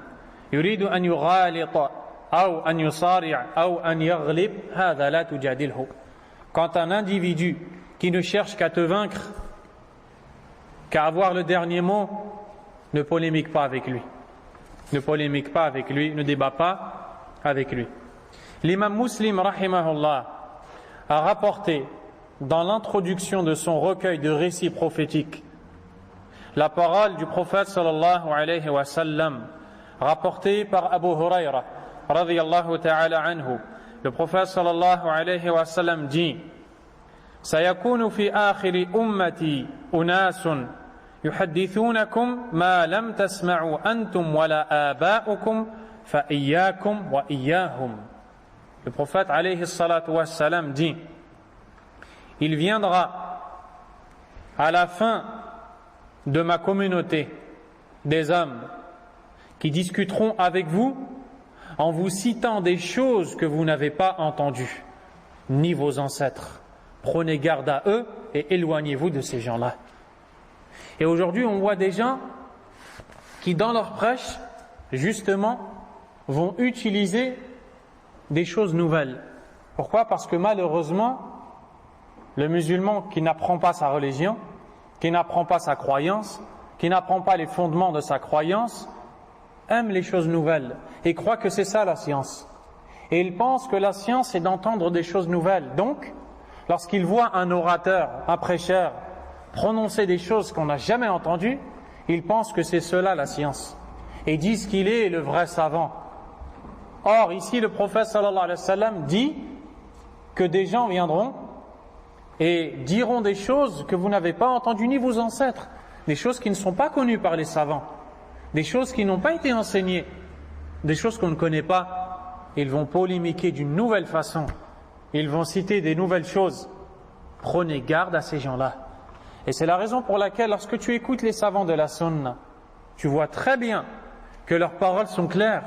يريد أن يغالط أو أن يصارع أو أن يغلب هذا لا تجادله. Quand un individu qui ne cherche qu'à te vaincre, qu'à avoir le dernier mot, ne polémique pas avec lui. Ne polémique pas avec lui, ne débat pas avec lui. L'imam Muslim rahimahullah a rapporté dans l'introduction de son recueil de récits prophétiques la parole du prophète sallallahu alayhi wa sallam rapportée par Abu Huraira radiyallahu ta'ala anhu. Le prophète sallallahu alayhi wa sallam dit سيكون في آخر أمتي أناس يحدثونكم ما لم تسمعوا أنتم ولا آباؤكم فإياكم وإياهم. Le prophète alayhi salatu wa sallam dit il viendra à la fin de ma communauté des hommes qui discuteront avec vous en vous citant des choses que vous n'avez pas entendues, ni vos ancêtres. Prenez garde à eux et éloignez-vous de ces gens-là. Et aujourd'hui, on voit des gens qui, dans leur prêche, justement, vont utiliser des choses nouvelles. Pourquoi? Parce que malheureusement, le musulman qui n'apprend pas sa religion, qui n'apprend pas sa croyance, qui n'apprend pas les fondements de sa croyance, aime les choses nouvelles et croit que c'est ça la science. Et il pense que la science c'est d'entendre des choses nouvelles. Donc, lorsqu'il voit un orateur, un prêcheur, prononcer des choses qu'on n'a jamais entendues, il pense que c'est cela la science. Et disent qu'il est le vrai savant. Or, ici, le prophète sallallahu alayhi wa sallam dit que des gens viendront et diront des choses que vous n'avez pas entendues ni vos ancêtres, des choses qui ne sont pas connues par les savants, des choses qui n'ont pas été enseignées, des choses qu'on ne connaît pas. Ils vont polémiquer d'une nouvelle façon, ils vont citer des nouvelles choses. Prenez garde à ces gens-là. Et c'est la raison pour laquelle, lorsque tu écoutes les savants de la sunna, tu vois très bien que leurs paroles sont claires,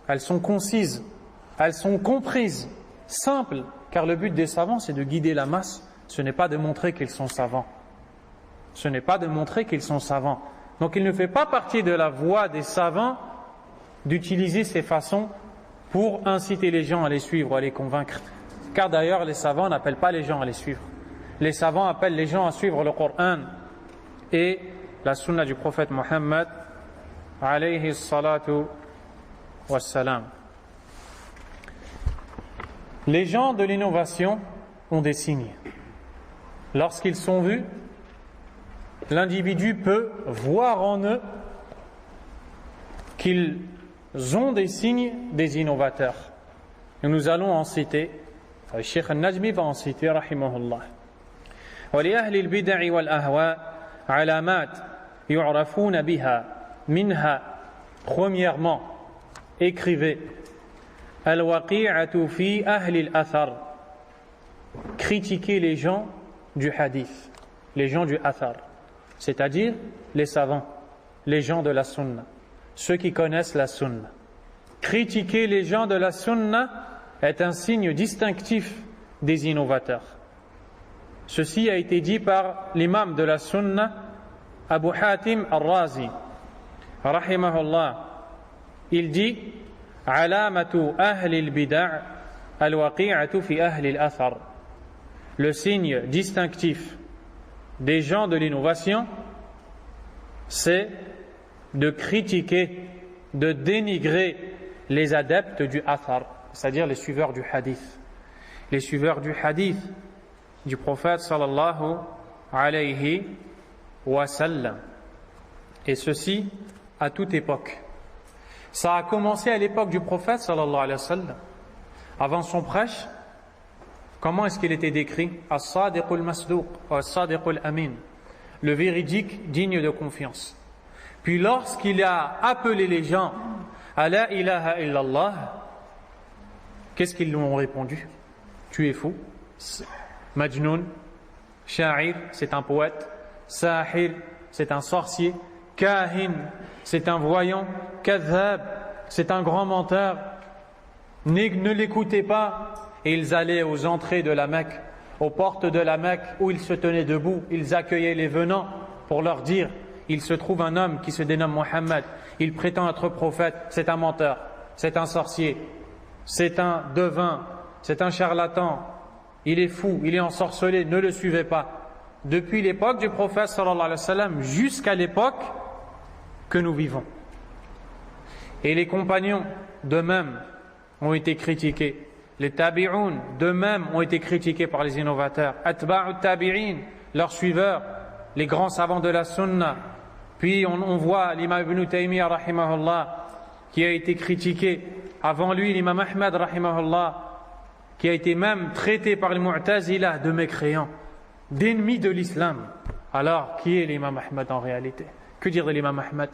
elles sont concises, elles sont comprises, simples, car le but des savants c'est de guider la masse, ce n'est pas de montrer qu'ils sont savants. Ce n'est pas de montrer qu'ils sont savants. Donc il ne fait pas partie de la voie des savants d'utiliser ces façons pour inciter les gens à les suivre, à les convaincre. Car d'ailleurs les savants n'appellent pas les gens à les suivre. Les savants appellent les gens à suivre le Coran et la sunna du prophète Mohammed alayhi salatu wassalam. Les gens de l'innovation ont des signes. Lorsqu'ils sont vus, l'individu peut voir en eux qu'ils ont des signes des innovateurs. Et nous allons en citer. Le Cheikh Al-Najmi va en citer, rahimahullah. ولأهل البدع والأهواء علامات يعرفون بها منها. Premièrement, écrivez الوقيعة في أهل الأثر. Critiquez les gens du hadith, les gens du athar, c'est-à-dire les savants, les gens de la sunna, ceux qui connaissent la sunna. Critiquer les gens de la sunna est un signe distinctif des innovateurs. Ceci a été dit par l'imam de la sunna, Abu Hatim al-Razi, rahimahullah. Il dit alamatu ahli al-bida' al-waqi'atu fi ahli al-athar. Le signe distinctif des gens de l'innovation, c'est de critiquer, de dénigrer les adeptes du athar, c'est-à-dire les suiveurs du hadith. Les suiveurs du hadith du prophète sallallahu alayhi wa sallam. Et ceci à toute époque. Ça a commencé à l'époque du prophète sallallahu alayhi wa sallam. Avant son prêche, comment est-ce qu'il était décrit? As-sadiqul masduq, as-sadiqul amin, le véridique digne de confiance. Puis lorsqu'il a appelé les gens à la ilaha illallah, qu'est-ce qu'ils lui ont répondu? Tu es fou. Majnoun, sha'ir, c'est un poète. Sahir, c'est un sorcier. Kahin, c'est un voyant. Kadhab, c'est un grand menteur. Ne l'écoutez pas. Et ils allaient aux entrées de la Mecque, aux portes de la Mecque où ils se tenaient debout. Ils accueillaient les venants pour leur dire: il se trouve un homme qui se dénomme Mohammed, il prétend être prophète, c'est un menteur, c'est un sorcier, c'est un devin, c'est un charlatan, il est fou, il est ensorcelé, ne le suivez pas. Depuis l'époque du prophète sallallahu alayhi wa sallam jusqu'à l'époque que nous vivons. Et les compagnons d'eux-mêmes ont été critiqués. Les tabi'un d'eux-mêmes ont été critiqués par les innovateurs. Atba'u tabi'in, leurs suiveurs, les grands savants de la sunna. Puis on voit l'imam Ibn Taymiyyah rahimahullah qui a été critiqué. Avant lui, l'imam Ahmad rahimahullah qui a été même traité par les Mu'tazilah de mécréants, d'ennemis de l'islam. Alors, qui est l'imam Ahmad en réalité? Que dire de l'imam Ahmad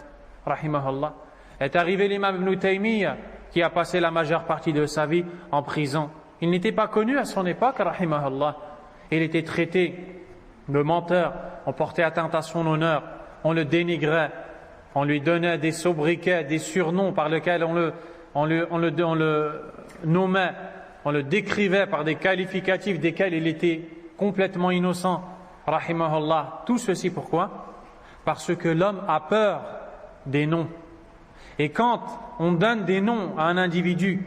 rahimahullah? Est arrivé l'imam Ibn Taymiyyah qui a passé la majeure partie de sa vie en prison. Il n'était pas connu à son époque, rahimahullah. il était traité de menteur, on portait atteinte à son honneur, on le dénigrait, on lui donnait des sobriquets, des surnoms par lesquels on le nommait, on le décrivait par des qualificatifs desquels il était complètement innocent. Rahimahullah. Tout ceci pourquoi? Parce que l'homme a peur des noms. Et quand on donne des noms à un individu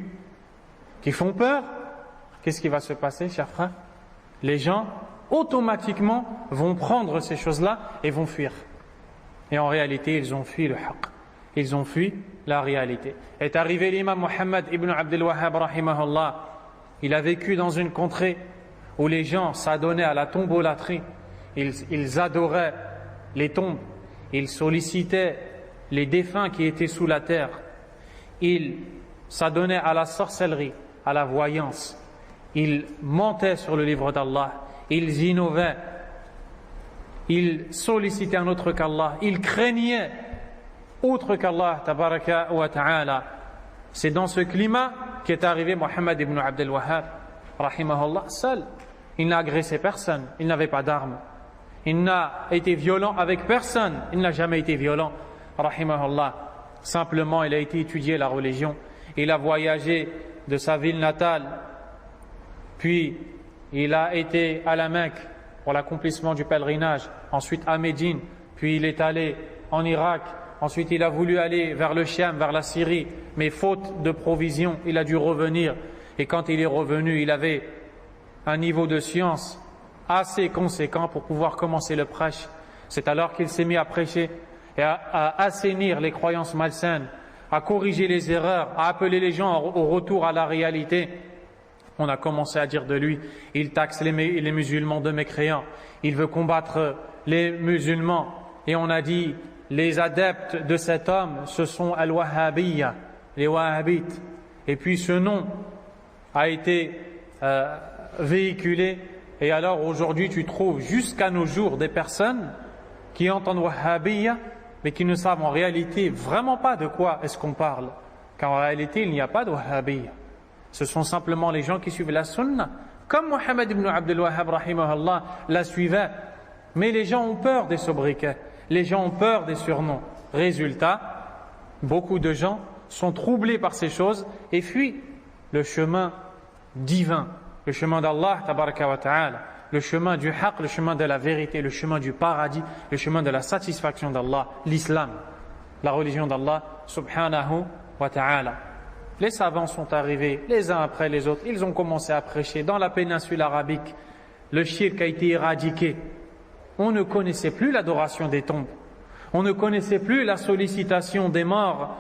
qui font peur, qu'est-ce qui va se passer, chers frères? Les gens automatiquement vont prendre ces choses-là et vont fuir. Et en réalité, ils ont fui le haqq. Ils ont fui la réalité. Est arrivé l'imam Muhammad ibn Abdul Wahhab rahimahullah. Il a vécu dans une contrée où les gens s'adonnaient à la tombolatrie. Ils adoraient les tombes. Ils sollicitaient les défunts qui étaient sous la terre. Ils s'adonnaient à la sorcellerie, à la voyance. Ils mentaient sur le livre d'Allah. Ils innovaient. Ils sollicitaient un autre qu'Allah. Ils craignaient autre qu'Allah tabaraka wa ta'ala. C'est dans ce climat qu'est arrivé Muhammad ibn Abdul Wahhab rahimahullah seul. Il n'a agressé personne, il n'avait pas d'armes. Il n'a été violent avec personne, il n'a jamais été violent rahimahullah. Simplement, il a été étudier la religion. Il a voyagé de sa ville natale, puis il a été à la Mecque pour l'accomplissement du pèlerinage, ensuite à Médine, puis il est allé en Irak, ensuite il a voulu aller vers le Cham, vers la Syrie, mais faute de provisions, il a dû revenir. Et quand il est revenu, il avait un niveau de science assez conséquent pour pouvoir commencer le prêche. C'est alors qu'il s'est mis à prêcher et à assainir les croyances malsaines, à corriger les erreurs, à appeler les gens au retour à la réalité. On a commencé à dire de lui, il taxe les musulmans de mécréants, il veut combattre les musulmans. Et on a dit, les adeptes de cet homme, ce sont al-Wahhabiyya, les Wahhabites. Et puis ce nom a été véhiculé. Et alors aujourd'hui, tu trouves jusqu'à nos jours des personnes qui entendent Wahhabiyya, mais qui ne savent en réalité vraiment pas de quoi est-ce qu'on parle. Car en réalité, il n'y a pas de Wahhabiyya. Ce sont simplement les gens qui suivent la sunna, comme Muhammad ibn Abdul Wahhab rahimahullah la suivait. Mais les gens ont peur des sobriquets, les gens ont peur des surnoms. Résultat, beaucoup de gens sont troublés par ces choses et fuient le chemin divin, le chemin d'Allah tabaraka wa ta'ala, le chemin du haqq, le chemin de la vérité, le chemin du paradis, le chemin de la satisfaction d'Allah, l'islam, la religion d'Allah subhanahu wa ta'ala. Les savants sont arrivés les uns après les autres, ils ont commencé à prêcher dans la péninsule arabique. Le shirk a été éradiqué. On ne connaissait plus l'adoration des tombes, on ne connaissait plus la sollicitation des morts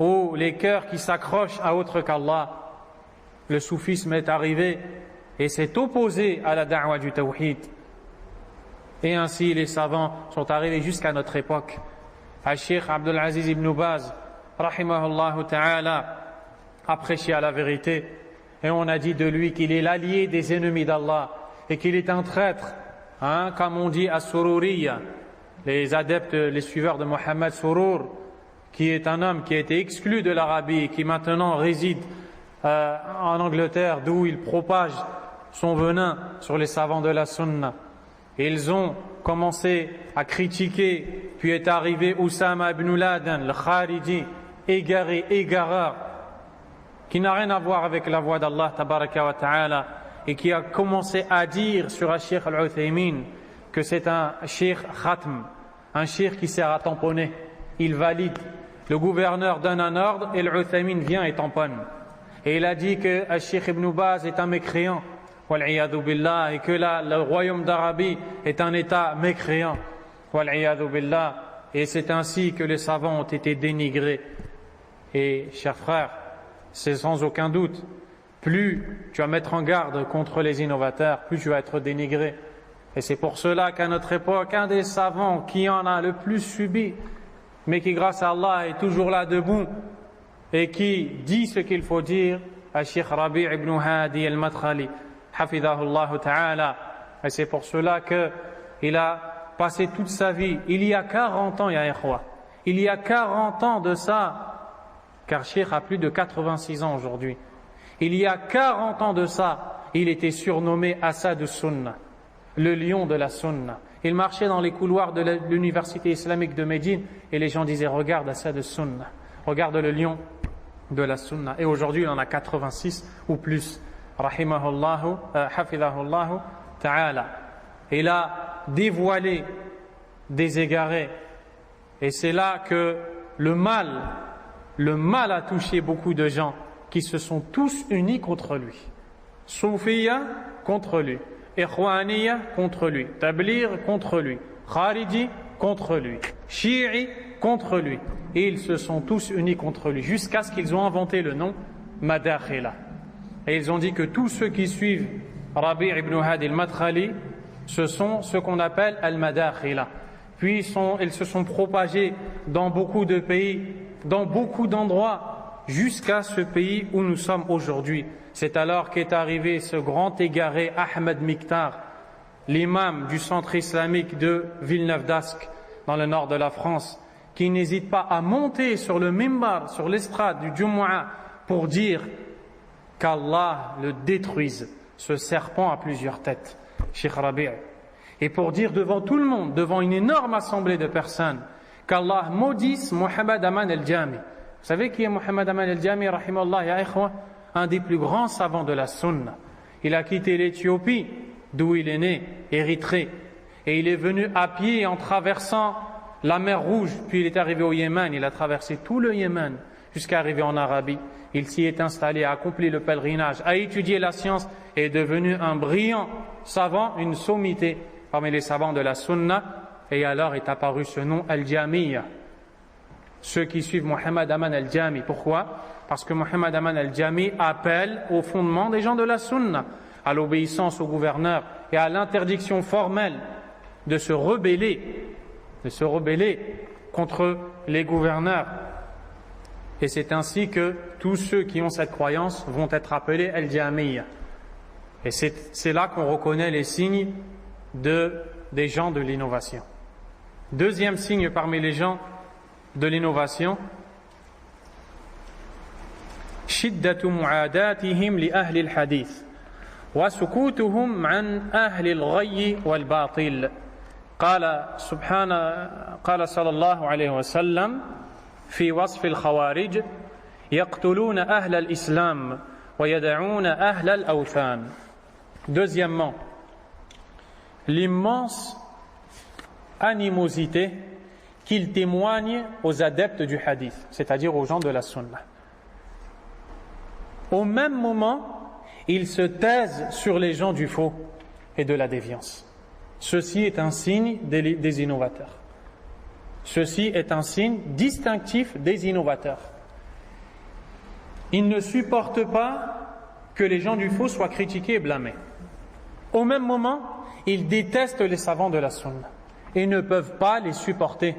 ou les cœurs qui s'accrochent à autre qu'Allah. Le soufisme est arrivé et s'est opposé à la da'wa du tawhid. Et ainsi les savants sont arrivés jusqu'à notre époque. Al-Sheikh Abdul Aziz ibn Baz rahimahullah ta'ala a prêché à la vérité et on a dit de lui qu'il est l'allié des ennemis d'Allah et qu'il est un traître, comme on dit à Sururiya, les adeptes, les suiveurs de Mohammed Surur, qui est un homme qui a été exclu de l'Arabie et qui maintenant réside en Angleterre, d'où il propage son venin sur les savants de la sunna. Et ils ont commencé à critiquer, puis est arrivé Oussama ibn Laden, le Khariji, égareur, qui n'a rien à voir avec la voix d'Allah tabaraka wa ta'ala, et qui a commencé à dire sur un Cheikh al-Uthaymin que c'est un Cheikh Khatm, un Cheikh qui sert à tamponner. Il valide. Le gouverneur donne un ordre et l'Uthaymin vient et tamponne. Et il a dit que Cheikh Ibn Baz est un mécréant, wal'iyadhu billah, et que le royaume d'Arabie est un État mécréant, wal'iyadhu billah. Et c'est ainsi que les savants ont été dénigrés. Et chers frères, c'est sans aucun doute, plus tu vas mettre en garde contre les innovateurs, plus tu vas être dénigré. Et c'est pour cela qu'à notre époque, un des savants qui en a le plus subi, mais qui grâce à Allah est toujours là debout et qui dit ce qu'il faut dire, Cheikh Rabi' ibn Hadi al-Madkhali, hafidahullah ta'ala. Et c'est pour cela qu'il a passé toute sa vie, il y a 40 ans, ya ikhwa, il y a 40 ans de ça, car Cheikh a plus de 86 ans aujourd'hui. Il y a 40 ans de ça, il était surnommé Assad al-Sunnah. le lion de la sunna. Il marchait dans les couloirs de l'université islamique de Médine et les gens disaient regarde Assad Sunna, regarde le lion de la sunna. Et aujourd'hui il en a 86 ou plus. Rahimahullahu, hafidhahullahu ta'ala. Il a dévoilé des égarés. Et c'est là que le mal a touché beaucoup de gens qui se sont tous unis contre lui. Soufiyya contre lui, Ikhwaniyya contre lui, Tabligh contre lui, Khariji contre lui, Shi'i contre lui. Et ils se sont tous unis contre lui jusqu'à ce qu'ils ont inventé le nom Madakhila. Et ils ont dit que tous ceux qui suivent Rabi' ibn Hadi al-Madkhali, ce sont ce qu'on appelle al-Madakhila. Puis ils se sont propagés dans beaucoup de pays, dans beaucoup d'endroits, jusqu'à ce pays où nous sommes aujourd'hui. C'est alors qu'est arrivé ce grand égaré Ahmed Miktar, l'imam du centre islamique de Villeneuve-d'Ascq, dans le nord de la France, qui n'hésite pas à monter sur le mimbar, sur l'estrade du Jumu'ah, pour dire qu'Allah le détruise, ce serpent à plusieurs têtes, Cheikh Rabi'. Et pour dire devant tout le monde, devant une énorme assemblée de personnes, qu'Allah maudisse Muhammad Aman al-Jami. Vous savez qui est Muhammad Aman al-Jami, rahimallah ya ikhwa? Un des plus grands savants de la sunna. Il a quitté l'Éthiopie, d'où il est né, Érythrée, et il est venu à pied en traversant la mer Rouge, puis il est arrivé au Yémen, il a traversé tout le Yémen jusqu'à arriver en Arabie. Il s'y est installé, a accompli le pèlerinage, a étudié la science et est devenu un brillant savant, une sommité parmi les savants de la sunna. Et alors est apparu ce nom Al-Jamiyya, ceux qui suivent Muhammad Aman al-Jami. Pourquoi? Parce que Muhammad Aman al-Jami appelle au fondement des gens de la sunna, à l'obéissance au gouverneur et à l'interdiction formelle de se rebeller contre les gouverneurs. Et c'est ainsi que tous ceux qui ont cette croyance vont être appelés Al-Jamiyya. Et c'est là qu'on reconnaît les signes des gens de l'innovation. Deuxième signe parmi les gens de l'innovation, shiddatu mu'adatihim li ahli al-hadith wa sukutuhum an ahli al-ghayy wal-batil. قال صلى الله عليه وسلم في وصف الخوارج يقتلون أهل الإسلام ويدعون أهل الأوثان. Deuxièmement, l'immense animosité qu'il témoigne aux adeptes du hadith, c'est-à-dire aux gens de la sunna. Au même moment, ils se taisent sur les gens du faux et de la déviance. Ceci est un signe des innovateurs. Ceci est un signe distinctif des innovateurs. Ils ne supportent pas que les gens du faux soient critiqués et blâmés. Au même moment, ils détestent les savants de la sunna et ne peuvent pas les supporter.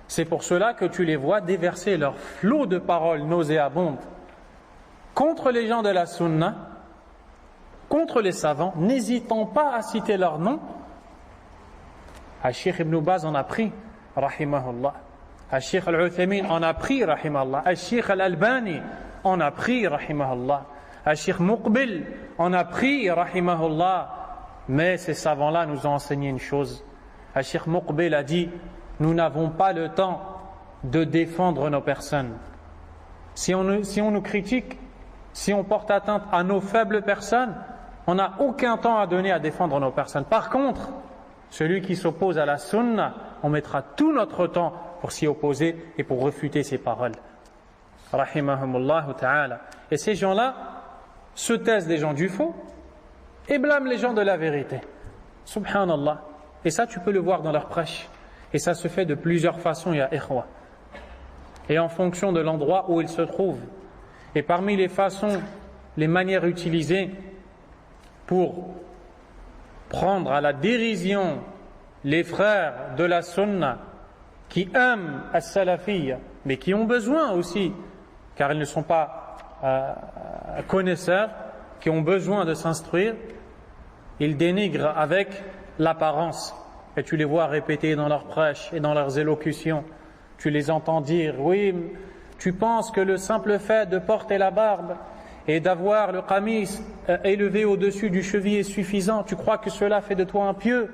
C'est pour cela que tu les vois déverser leur flot de paroles nauséabondes contre les gens de la sunna, contre les savants, n'hésitant pas à citer leur nom. Al-Sheikh Ibn Baz en a pris, rahimahullah. Al-Sheikh Al-Uthaymin en a pris, rahimahullah. Al-Sheikh Al-Albani en a pris, rahimahullah. Al-Sheikh Muqbil en a pris, rahimahullah. Mais ces savants-là nous ont enseigné une chose. Al-Sheikh Muqbil a dit, nous n'avons pas le temps de défendre nos personnes. Si on nous critique, si on porte atteinte à nos faibles personnes, on n'a aucun temps à donner à défendre nos personnes. Par contre, celui qui s'oppose à la sunna, on mettra tout notre temps pour s'y opposer et pour refuter ses paroles. Rahimahumullah ta'ala. Et ces gens-là se taisent des gens du faux et blâment les gens de la vérité. Subhanallah. Et ça, tu peux le voir dans leur prêche. Et ça se fait de plusieurs façons, ya ikhwa. Et en fonction de l'endroit où ils se trouvent. Et parmi les façons, les manières utilisées pour prendre à la dérision les frères de la sunna qui aiment as-salafiyya, mais qui ont besoin aussi, car ils ne sont pas connaisseurs, qui ont besoin de s'instruire, ils dénigrent avec l'apparence. Et tu les vois répéter dans leurs prêches et dans leurs élocutions. Tu les entends dire, oui, tu penses que le simple fait de porter la barbe et d'avoir le qamis élevé au-dessus du cheville est suffisant, tu crois que cela fait de toi un pieux?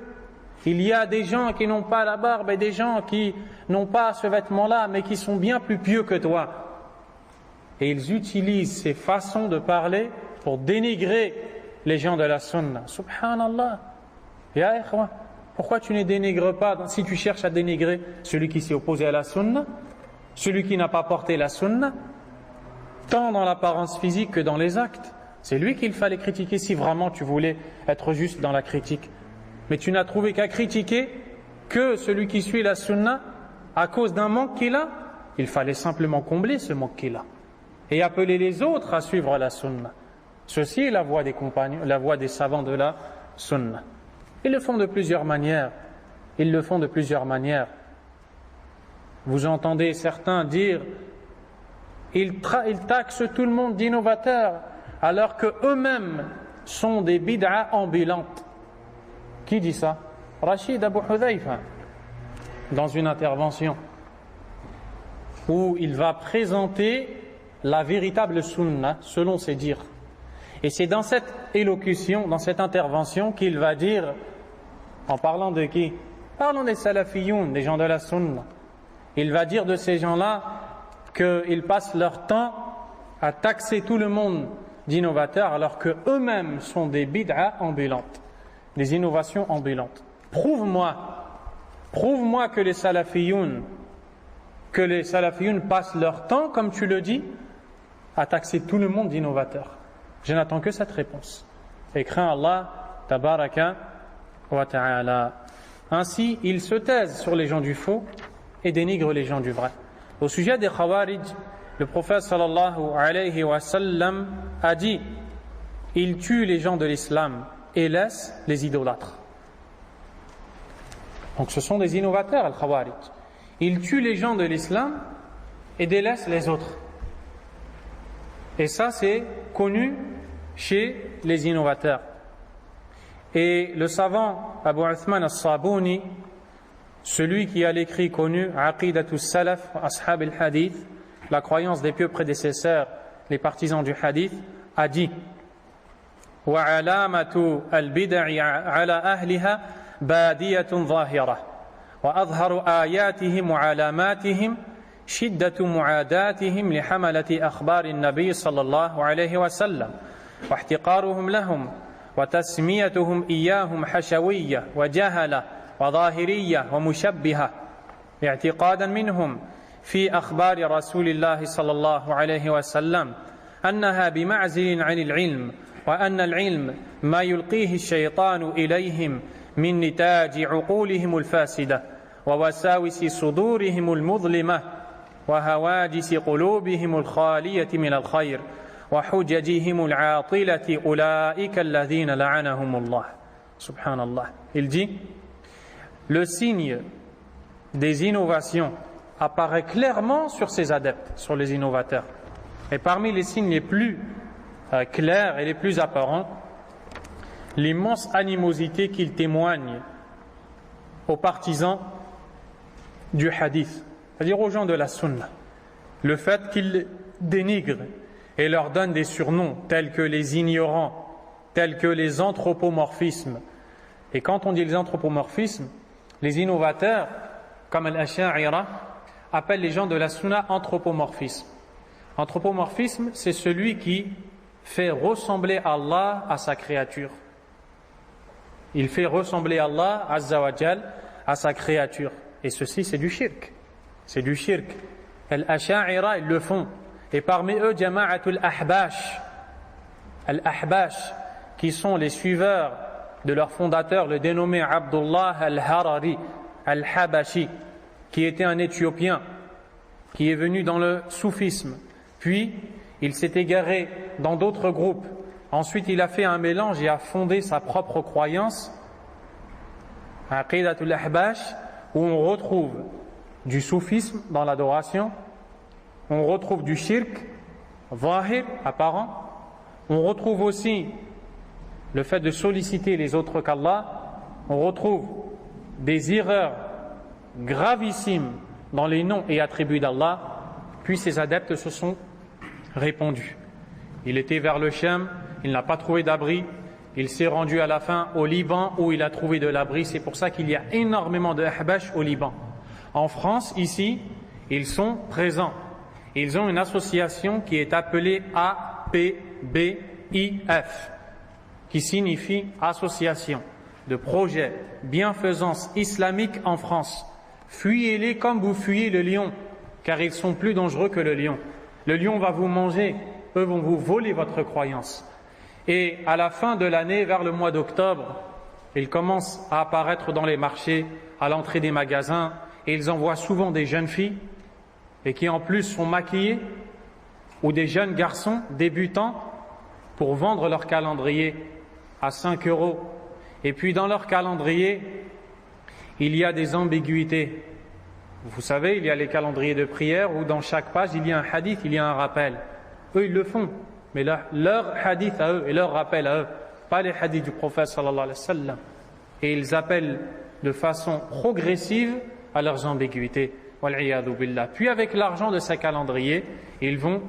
Il y a des gens qui n'ont pas la barbe et des gens qui n'ont pas ce vêtement-là, mais qui sont bien plus pieux que toi. Et ils utilisent ces façons de parler pour dénigrer les gens de la sunna. Subhanallah. Ya ikhwa, pourquoi tu ne dénigres pas, si tu cherches à dénigrer celui qui s'est opposé à la sunna, celui qui n'a pas porté la sunna, tant dans l'apparence physique que dans les actes? C'est lui qu'il fallait critiquer si vraiment tu voulais être juste dans la critique. Mais tu n'as trouvé qu'à critiquer que celui qui suit la sunna à cause d'un manque qu'il a. Il fallait simplement combler ce manque qu'il a et appeler les autres à suivre la sunna. Ceci est la voie des compagnons, la voie des savants de la sunna. Ils le font de plusieurs manières. Ils le font de plusieurs manières. Vous entendez certains dire ils taxent tout le monde d'innovateurs alors qu'eux-mêmes sont des bid'a ambulantes. Qui dit ça? Rachid Abu Hudhayfa, dans une intervention où il va présenter la véritable sunna selon ses dires. Et c'est dans cette élocution, dans cette intervention qu'il va dire, en parlant de qui? Parlons des salafiyoun, des gens de la sunna. Il va dire de ces gens-là qu'ils passent leur temps à taxer tout le monde d'innovateurs alors qu'eux-mêmes sont des bid'a ambulantes, des innovations ambulantes. Prouve-moi que les salafiyoun passent leur temps, comme tu le dis, à taxer tout le monde d'innovateurs. Je n'attends que cette réponse. Et crains Allah, tabaraka wa ta'ala. Ainsi, ils se taisent sur les gens du faux et dénigrent les gens du vrai. Au sujet des Khawarij, le prophète sallallahu alayhi wa sallam a dit: ils tuent les gens de l'islam et laissent les idolâtres. Donc ce sont des innovateurs, les Khawarij. Ils tuent les gens de l'islam et délaissent les autres. Et ça, c'est connu chez les innovateurs. Et le savant Abu Uthman al-Sabuni, celui qui a l'écrit connu Aqidatu Salaf Ashab al-Hadith, la croyance des pieux prédécesseurs, les partisans du hadith, a dit: wa alamatu al-bid'i ala ahliha badiyatun zahira wa adharu ayatihim wa alamatihim shiddatu mu'adatihim li hamalati akhbar an-nabi sallallahu alayhi wa sallam wa ihtiqaruhum lahum wa tasmiyatuhum iyyahum hashawiyya wa jahala wa zahiriyya wa mushabbiha i'tiqadan minhum في أخبار رسول الله صلى الله عليه وسلم أنها بمعزل عن العلم وأن العلم ما يلقيه الشيطان إليهم من نتاج عقولهم الفاسدة ووساوس صدورهم المظلمة وهواجس قلوبهم الخالية من الخير وحججهم العاطلة أولئك الذين لعنهم الله. Subhanallah. Il dit: le signe des innovations apparaît clairement sur ses adeptes, sur les innovateurs. Et parmi les signes les plus clairs et les plus apparents, l'immense animosité qu'ils témoignent aux partisans du hadith, c'est-à-dire aux gens de la sunna. Le fait qu'ils dénigrent et leur donnent des surnoms tels que les ignorants, tels que les anthropomorphismes. Et quand on dit les anthropomorphismes, les innovateurs, comme Al-Asha'ira, appellent les gens de la sunna anthropomorphisme. Anthropomorphisme, c'est celui qui fait ressembler Allah à sa créature. Il fait ressembler Allah Azza wa Jal à sa créature. Et ceci, c'est du shirk. C'est du shirk. Al-Asha'ira, ils le font. Et parmi eux, Jama'atul Ahbash. Al-Ahbash, qui sont les suiveurs de leur fondateur, le dénommé Abdullah al-Harari, al-Habashi, qui était un Éthiopien, qui est venu dans le soufisme. Puis, il s'est égaré dans d'autres groupes. Ensuite, il a fait un mélange et a fondé sa propre croyance, Aqidatul Ahbash, où on retrouve du soufisme dans l'adoration, on retrouve du shirk, zahir, apparent, on retrouve aussi le fait de solliciter les autres qu'Allah, on retrouve des erreurs gravissimes dans les noms et attributs d'Allah, puis ses adeptes se sont répandus. Il était vers le Cham, il n'a pas trouvé d'abri. Il s'est rendu à la fin au Liban où il a trouvé de l'abri. C'est pour ça qu'il y a énormément de Ahbash au Liban. En France, ici, ils sont présents. Ils ont une association qui est appelée APBIF, qui signifie Association de projets bienfaisance islamique en France. Fuyez-les comme vous fuyez le lion, car ils sont plus dangereux que le lion. Le lion va vous manger, eux vont vous voler votre croyance. Et à la fin de l'année, vers le mois d'octobre, ils commencent à apparaître dans les marchés, à l'entrée des magasins, et ils envoient souvent des jeunes filles, et qui en plus sont maquillées, ou des jeunes garçons débutants, pour vendre leur calendrier à 5 €. Et puis dans leur calendrier, il y a des ambiguïtés. Vous savez, il y a les calendriers de prière où dans chaque page, il y a un hadith, il y a un rappel. Eux, ils le font, mais leur hadith à eux et leur rappel à eux, pas les hadiths du prophète sallallahu alayhi wa sallam. Et ils appellent de façon progressive à leurs ambiguïtés. Wal'iyadhu billah. Puis avec l'argent de ces calendriers, ils vont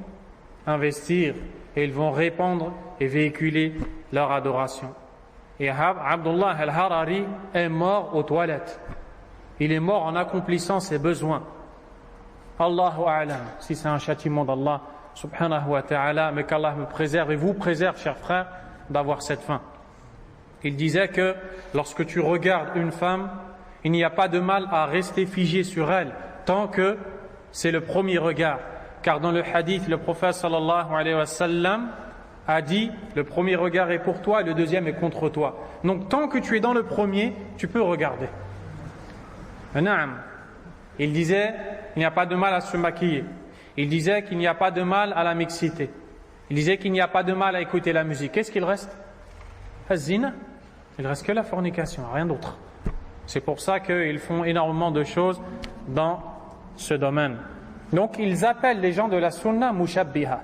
investir et ils vont répandre et véhiculer leur adoration. Et Abdullah al-Harari est mort aux toilettes. Il est mort en accomplissant ses besoins. Allahu a'lam, si c'est un châtiment d'Allah subhanahu wa ta'ala, mais qu'Allah me préserve et vous préserve, chers frères, d'avoir cette fin. Il disait que lorsque tu regardes une femme, il n'y a pas de mal à rester figé sur elle tant que c'est le premier regard. Car dans le hadith, le prophète sallallahu alayhi wa sallam a dit le premier regard est pour toi et le deuxième est contre toi. Donc tant que tu es dans le premier, tu peux regarder. Il disait il n'y a pas de mal à se maquiller. Il disait qu'il n'y a pas de mal à la mixité. Il disait qu'il n'y a pas de mal à écouter la musique. Qu'est-ce qu'il reste? Az-zina. Il reste que la fornication, rien d'autre. C'est pour ça qu'ils font énormément de choses dans ce domaine. Donc ils appellent les gens de la sunna mushabbiha,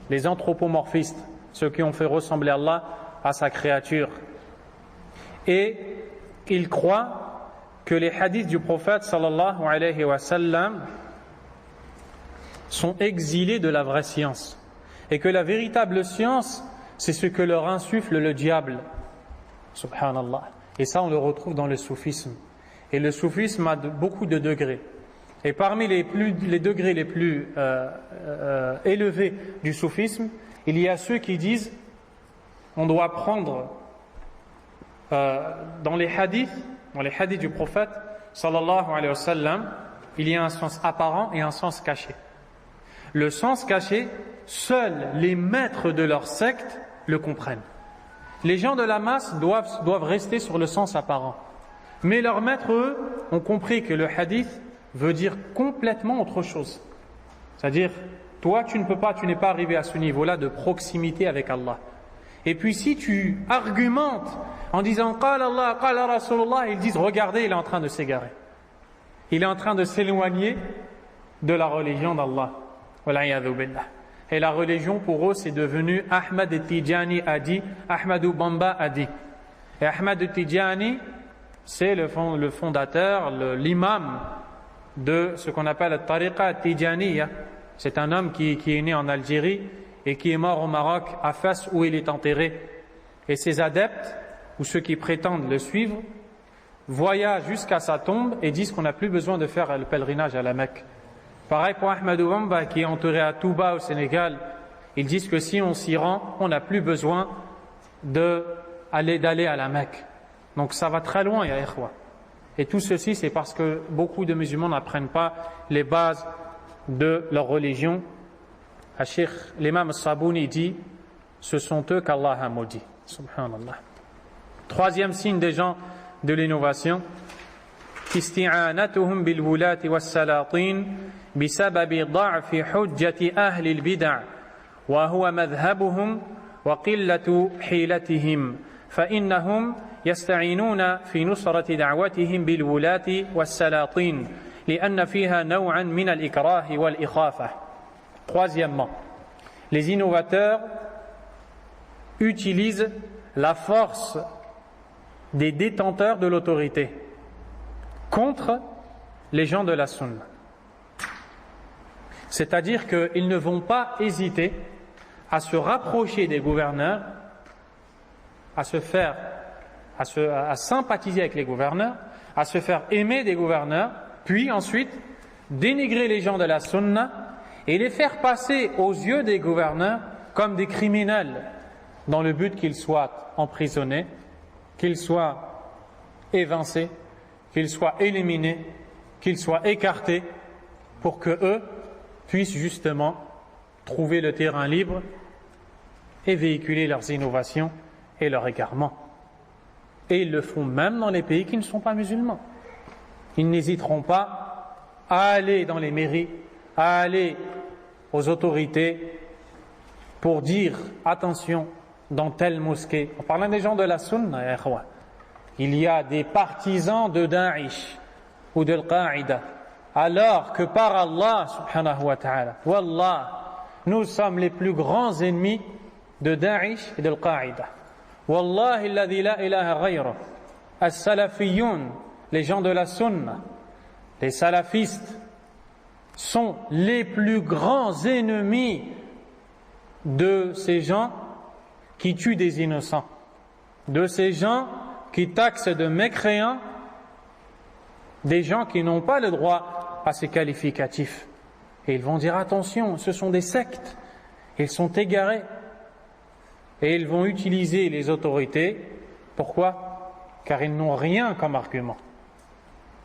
les anthropomorphistes, ceux qui ont fait ressembler Allah à sa créature. Et ils croient que les hadiths du prophète sallallahu alayhi wa sallam sont exilés de la vraie science et que la véritable science c'est ce que leur insuffle le diable, subhanallah. Et ça on le retrouve dans le soufisme, et le soufisme a beaucoup de degrés, et parmi les degrés les plus élevés du soufisme, il y a ceux qui disent on doit prendre dans les hadiths du prophète sallallahu alayhi wa sallam, il y a un sens apparent et un sens caché. Le sens caché, seuls les maîtres de leur secte le comprennent. Les gens de la masse doivent rester sur le sens apparent. Mais leurs maîtres, eux, ont compris que le hadith veut dire complètement autre chose. C'est-à-dire, toi, tu n'es pas arrivé à ce niveau-là de proximité avec Allah. Et puis si tu argumentes en disant « Qala Allah, qala Rasulullah », ils disent « Regardez, il est en train de s'égarer. Il est en train de s'éloigner de la religion d'Allah. » Et la religion pour eux c'est devenu Ahmad Tijani a dit, Ahmadou Bamba a dit. Et Ahmad Tijani c'est le fondateur, l'imam de ce qu'on appelle la tariqa Tijaniya. C'est un homme qui est né en Algérie et qui est mort au Maroc à Fès où il est enterré. Et ses adeptes ou ceux qui prétendent le suivre voyagent jusqu'à sa tombe et disent qu'on n'a plus besoin de faire le pèlerinage à la Mecque. Pareil pour Ahmadou Bamba qui est enterré à Touba au Sénégal. Ils disent que si on s'y rend, on n'a plus besoin d'aller à la Mecque. Donc ça va très loin, ya ikhwa. Et tout ceci, c'est parce que beaucoup de musulmans n'apprennent pas les bases de leur religion. Cheikh l'imam Sabouni dit, ce sont eux qu'Allah a maudit. Subhanallah. Troisième signe des gens de l'innovation, استعانتهم بالولاة والسلاطين بسبب ضعف حجة أهل البدع وهو مذهبهم وقلة حيلتهم فإنهم يستعينون في نصرة دعوتهم بالولاة والسلاطين لأن فيها نوعا من الإكراه والإخافة. Troisièmement, les innovateurs utilisent la force des détenteurs de l'autorité contre les gens de la sunna. C'est-à-dire qu'ils ne vont pas hésiter à se rapprocher des gouverneurs, à sympathiser avec les gouverneurs, à se faire aimer des gouverneurs, puis ensuite dénigrer les gens de la sunna et les faire passer aux yeux des gouverneurs comme des criminels dans le but qu'ils soient emprisonnés, qu'ils soient évincés, qu'ils soient éliminés, qu'ils soient écartés pour que eux puissent justement trouver le terrain libre et véhiculer leurs innovations et leurs égarements. Et ils le font même dans les pays qui ne sont pas musulmans. Ils n'hésiteront pas à aller dans les mairies, à aller aux autorités pour dire attention, dans telle mosquée, en parlant des gens de la sunna, il y a des partisans de Daesh ou de Al-Qaïda, alors que par Allah subhanahu wa ta'ala, wallah, nous sommes les plus grands ennemis de Daesh et de Al-Qaïda. Wallahi alladhi la ilaha ghayra, as-salafiyoun, les gens de la sunna, les salafistes, sont les plus grands ennemis de ces gens qui tuent des innocents, de ces gens qui taxent de mécréants des gens qui n'ont pas le droit à ces qualificatifs. Et ils vont dire attention, ce sont des sectes, ils sont égarés. Et ils vont utiliser les autorités. Pourquoi? Car ils n'ont rien comme argument.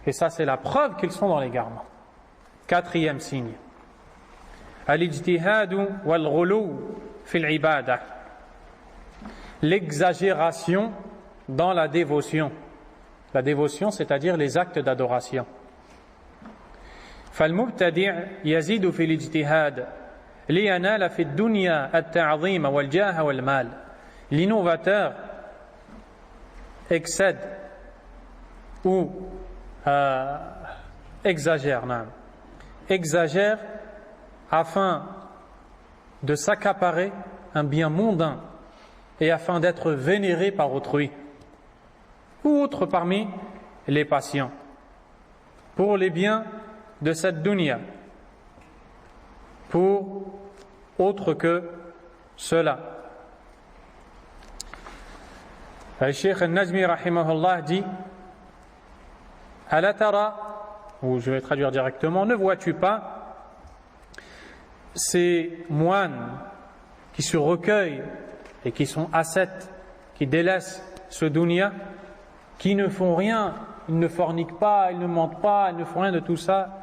Et ça, c'est la preuve qu'ils sont dans l'égarement. Quatrième signe. Al-ijtihadu wal-ghulu fil ibadah. L'exagération dans la dévotion. La dévotion, c'est-à-dire les actes d'adoration. فالمبتدع يزيد في الاجتهاد لينال في الدنيا التعظيم والجاه والمال. L'innovateur excède ou exagère afin de s'accaparer un bien mondain et afin d'être vénéré par autrui ou autre parmi les patients pour les biens de cette dunya, pour autre que cela. Le Cheikh Al-Najmi rahimahullah dit Ala tara, ou je vais traduire directement, ne vois-tu pas ces moines qui se recueillent et qui sont ascètes, qui délaissent ce dunya, qui ne font rien, ils ne forniquent pas, ils ne mentent pas, ils ne font rien de tout ça,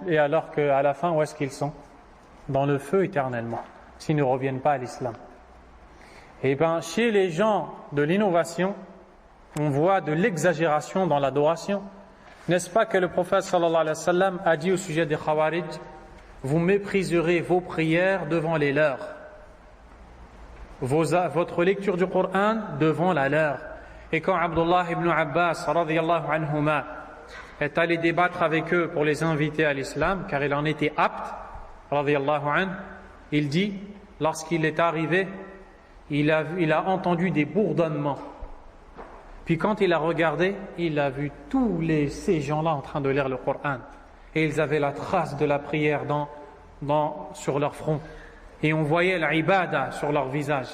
et alors qu'à la fin, où est-ce qu'ils sont? Dans le feu éternellement, s'ils ne reviennent pas à l'islam. Et bien, chez les gens de l'innovation, on voit de l'exagération dans l'adoration. N'est-ce pas que le prophète sallallahu alayhi wa sallam a dit au sujet des Khawarij, vous mépriserez vos prières devant les leurs, votre lecture du Coran devant la leur. Et quand Abdullah ibn Abbas radiyallahu anhuma est allé débattre avec eux pour les inviter à l'islam, car il en était apte, radiyallahu anhu, il dit, lorsqu'il est arrivé, il a entendu des bourdonnements. Puis quand il a regardé, il a vu tous ces gens-là en train de lire le Coran. Et ils avaient la trace de la prière sur leur front. Et on voyait l'ibada sur leur visage.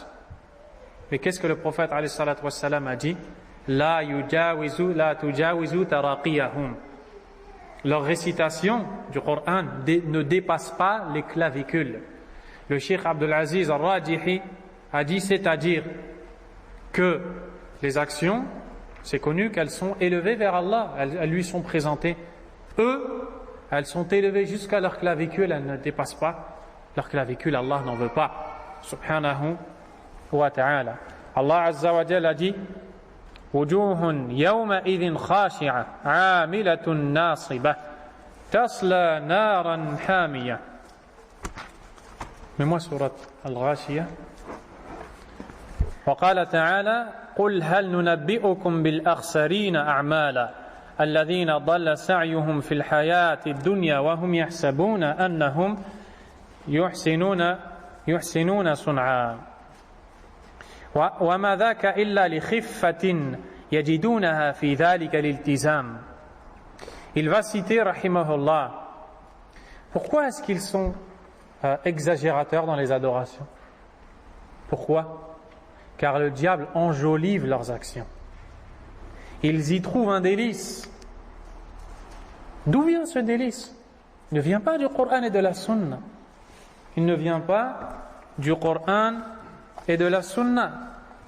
Mais qu'est-ce que le prophète alayhi salatu wassalam a dit? La tujawizu taraqiyahum. Leur récitation du Coran ne dépasse pas les clavicules. Le Cheikh Abdul Aziz al-Rajihi a dit, c'est-à-dire que les actions, c'est connu qu'elles sont élevées vers Allah, elles lui sont présentées. Eux, elles sont élevées jusqu'à leur clavicule, elles ne dépassent pas leur clavicule, Allah n'en veut pas. Subhanahu wa ta'ala. Allah Azza wa Jalla a dit وجوه يومئذ خاشعة عاملة ناصبة تصلى نارا حامية. Mais moi surat Al-Ghashiyah. وقال تعالى قل هل ننبئكم بالأخسرين أعمالا الذين ضل سعيهم في الحياة الدنيا وهم يحسبون أنهم يحسنون صنعا وما ذاك إلا لخفة يجدونها في ذلك الالتزام. Il va citer rahimahullah. Pourquoi est-ce qu'ils sont exagérateurs dans les adorations? Pourquoi? Car le diable enjolive leurs actions. Ils y trouvent un délice. D'où vient ce délice? Il ne vient pas du Coran et de la Sunna. Il ne vient pas du Coran et de la Sunna.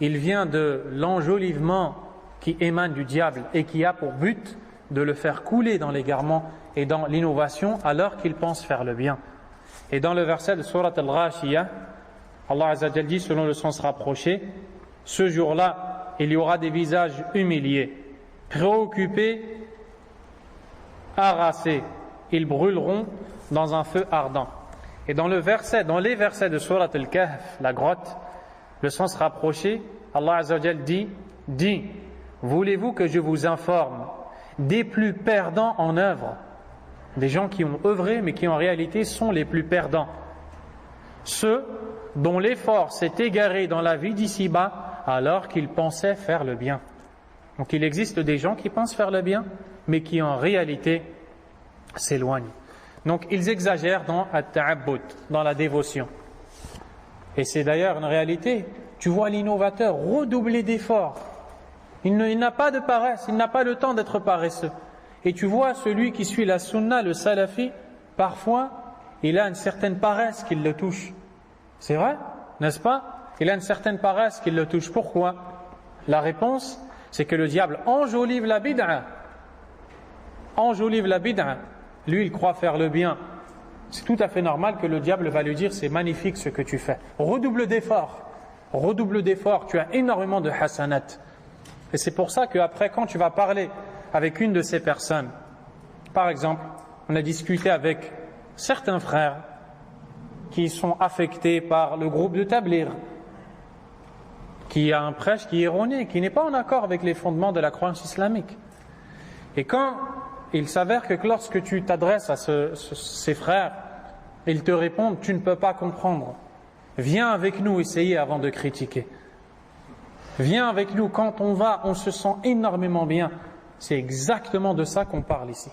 Il vient de l'enjolivement qui émane du diable et qui a pour but de le faire couler dans l'égarement et dans l'innovation alors qu'il pense faire le bien. Et dans le verset de Surat Al-Ghashiyah, Allah Azza wa Jalla dit, selon le sens rapproché, ce jour-là, il y aura des visages humiliés, préoccupés, harassés. Ils brûleront dans un feu ardent. Et dans les versets de Surat Al-Kahf, la grotte, le sens rapproché, Allah Azza wa Jalla dit, voulez-vous que je vous informe des plus perdants en œuvre, des gens qui ont œuvré mais qui en réalité sont les plus perdants, ceux dont l'effort s'est égaré dans la vie d'ici-bas alors qu'ils pensaient faire le bien. Donc il existe des gens qui pensent faire le bien mais qui en réalité s'éloignent. Donc ils exagèrent dans at-ta'abbud, dans la dévotion. Et c'est d'ailleurs une réalité. Tu vois l'innovateur redoubler d'efforts. Il n'a pas de paresse, il n'a pas le temps d'être paresseux. Et tu vois celui qui suit la sunna, le salafi, parfois il a une certaine paresse qui le touche. C'est vrai, n'est-ce pas? Il a une certaine paresse qui le touche. Pourquoi? La réponse, c'est que le diable enjolive la bid'a. Enjolive la bid'a. Lui, il croit faire le bien. C'est tout à fait normal que le diable va lui dire, c'est magnifique ce que tu fais. Redouble d'efforts. Redouble d'efforts. Tu as énormément de hasanat. Et c'est pour ça qu'après, quand tu vas parler avec une de ces personnes, par exemple, on a discuté avec certains frères qui sont affectés par le groupe de Tabligh, qui a un prêche qui est erroné, qui n'est pas en accord avec les fondements de la croyance islamique. Et quand il s'avère que lorsque tu t'adresses à ces frères, ils te répondent, tu ne peux pas comprendre. Viens avec nous essayer avant de critiquer. Viens avec nous, quand on va, on se sent énormément bien. C'est exactement de ça qu'on parle ici.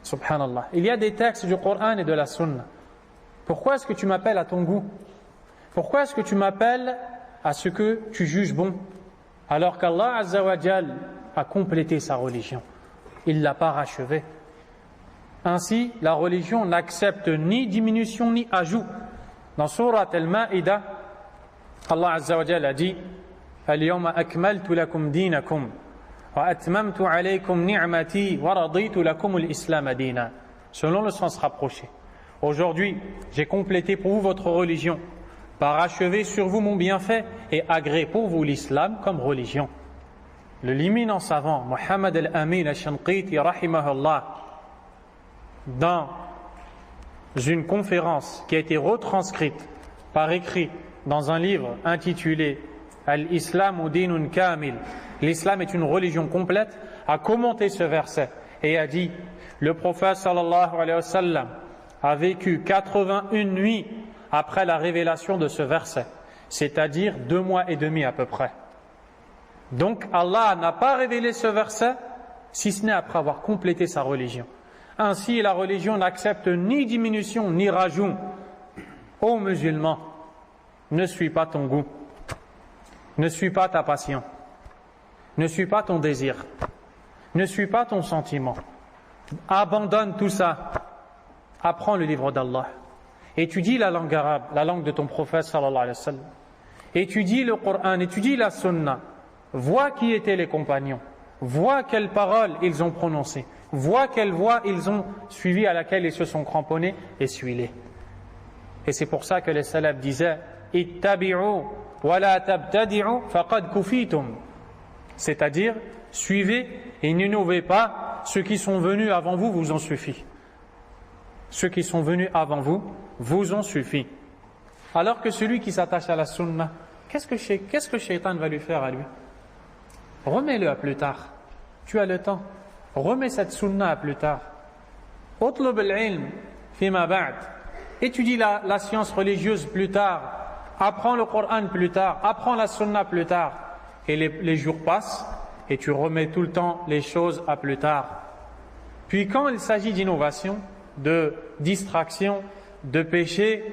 Subhanallah. Il y a des textes du Coran et de la Sunna. Pourquoi est-ce que tu m'appelles à ton goût? Pourquoi est-ce que tu m'appelles à ce que tu juges bon? Alors qu'Allah Azza wa Jal a complété sa religion. Il ne l'a pas rachevée. Ainsi, la religion n'accepte ni diminution ni ajout. Dans Surat Al-Ma'idah, Allah Azza wa Jalla a dit Al-yawma akmaltu lakum dinakum wa atmamtu alaykum ni'mati wa raditu lakum al-islam dina. Selon le sens rapproché. Aujourd'hui, j'ai complété pour vous votre religion, parachevé sur vous mon bienfait et agréé pour vous l'islam comme religion. Le l'éminent savant Muhammad al-Amin al-Shanqiti rahimahullah, dans une conférence qui a été retranscrite par écrit dans un livre intitulé Al-Islam dinun kamil, l'islam est une religion complète, a commenté ce verset et a dit, le prophète sallallahu alayhi wa sallam a vécu 81 nuits après la révélation de ce verset, c'est-à-dire 2 mois et demi à peu près. Donc Allah n'a pas révélé ce verset si ce n'est après avoir complété sa religion. Ainsi la religion n'accepte ni diminution ni rajout. Ô musulman, ne suis pas ton goût, ne suis pas ta passion, ne suis pas ton désir, ne suis pas ton sentiment. Abandonne tout ça, apprends le livre d'Allah, étudie la langue arabe, la langue de ton prophète sallallahu alayhi wa sallam, étudie le Coran, étudie la Sunna, vois qui étaient les compagnons, vois quelles paroles ils ont prononcées, vois quelle voie ils ont suivi, à laquelle ils se sont cramponnés, et suis-les. Et c'est pour ça que les salafs disaient ittabi'u wa la tabtadi'u faqad kufitum, c'est-à-dire suivez et n'innovez pas, ceux qui sont venus avant vous vous en suffit. Ceux qui sont venus avant vous vous en suffit. Alors que celui qui s'attache à la sunna, qu'est-ce que Shaitan va lui faire à lui? Remets-le à plus tard. Tu as le temps. Remets cette sunna à plus tard. Utlub al-ilm fima ba'd. Étudie la science religieuse plus tard. Apprends le Coran plus tard. Apprends la sunna plus tard. Et les jours passent et tu remets tout le temps les choses à plus tard. Puis quand il s'agit d'innovation, de distraction, de péché,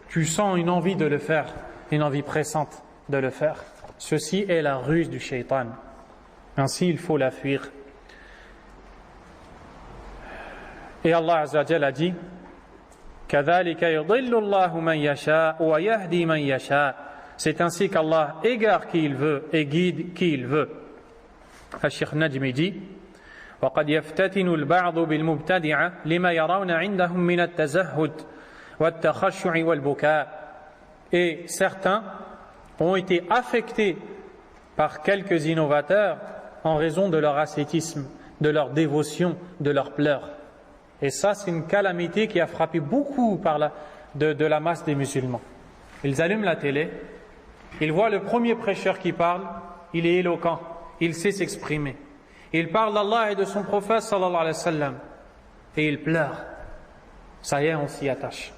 tu sens une envie de le faire. une envie pressante de le faire. Ceci est la ruse du shaitan. Ainsi, il faut la fuir. Et Allah Azza wa Jalla a dit كَذَلِكَ يُضِلُّ اللَّهُ مَنْ يَشَاءُ وَيَهْدِي مَنْ يَشَاءُ. C'est ainsi qu'Allah égare qui il veut et guide qui il veut. الشيخ Najmi dit وقد يفتتن البعض بالمبتدعة لما يرون عندهم من التزهد والتخشع والبكاء. Et certains ont été affectés par quelques innovateurs en raison de leur ascétisme, de leur dévotion, de leurs pleurs. Et ça, c'est une calamité qui a frappé beaucoup de la masse des musulmans. Ils allument la télé, ils voient le premier prêcheur qui parle, il est éloquent, il sait s'exprimer. Il parle d'Allah et de son prophète sallallahu alayhi wa sallam et il pleure. Ça y est, on s'y attache.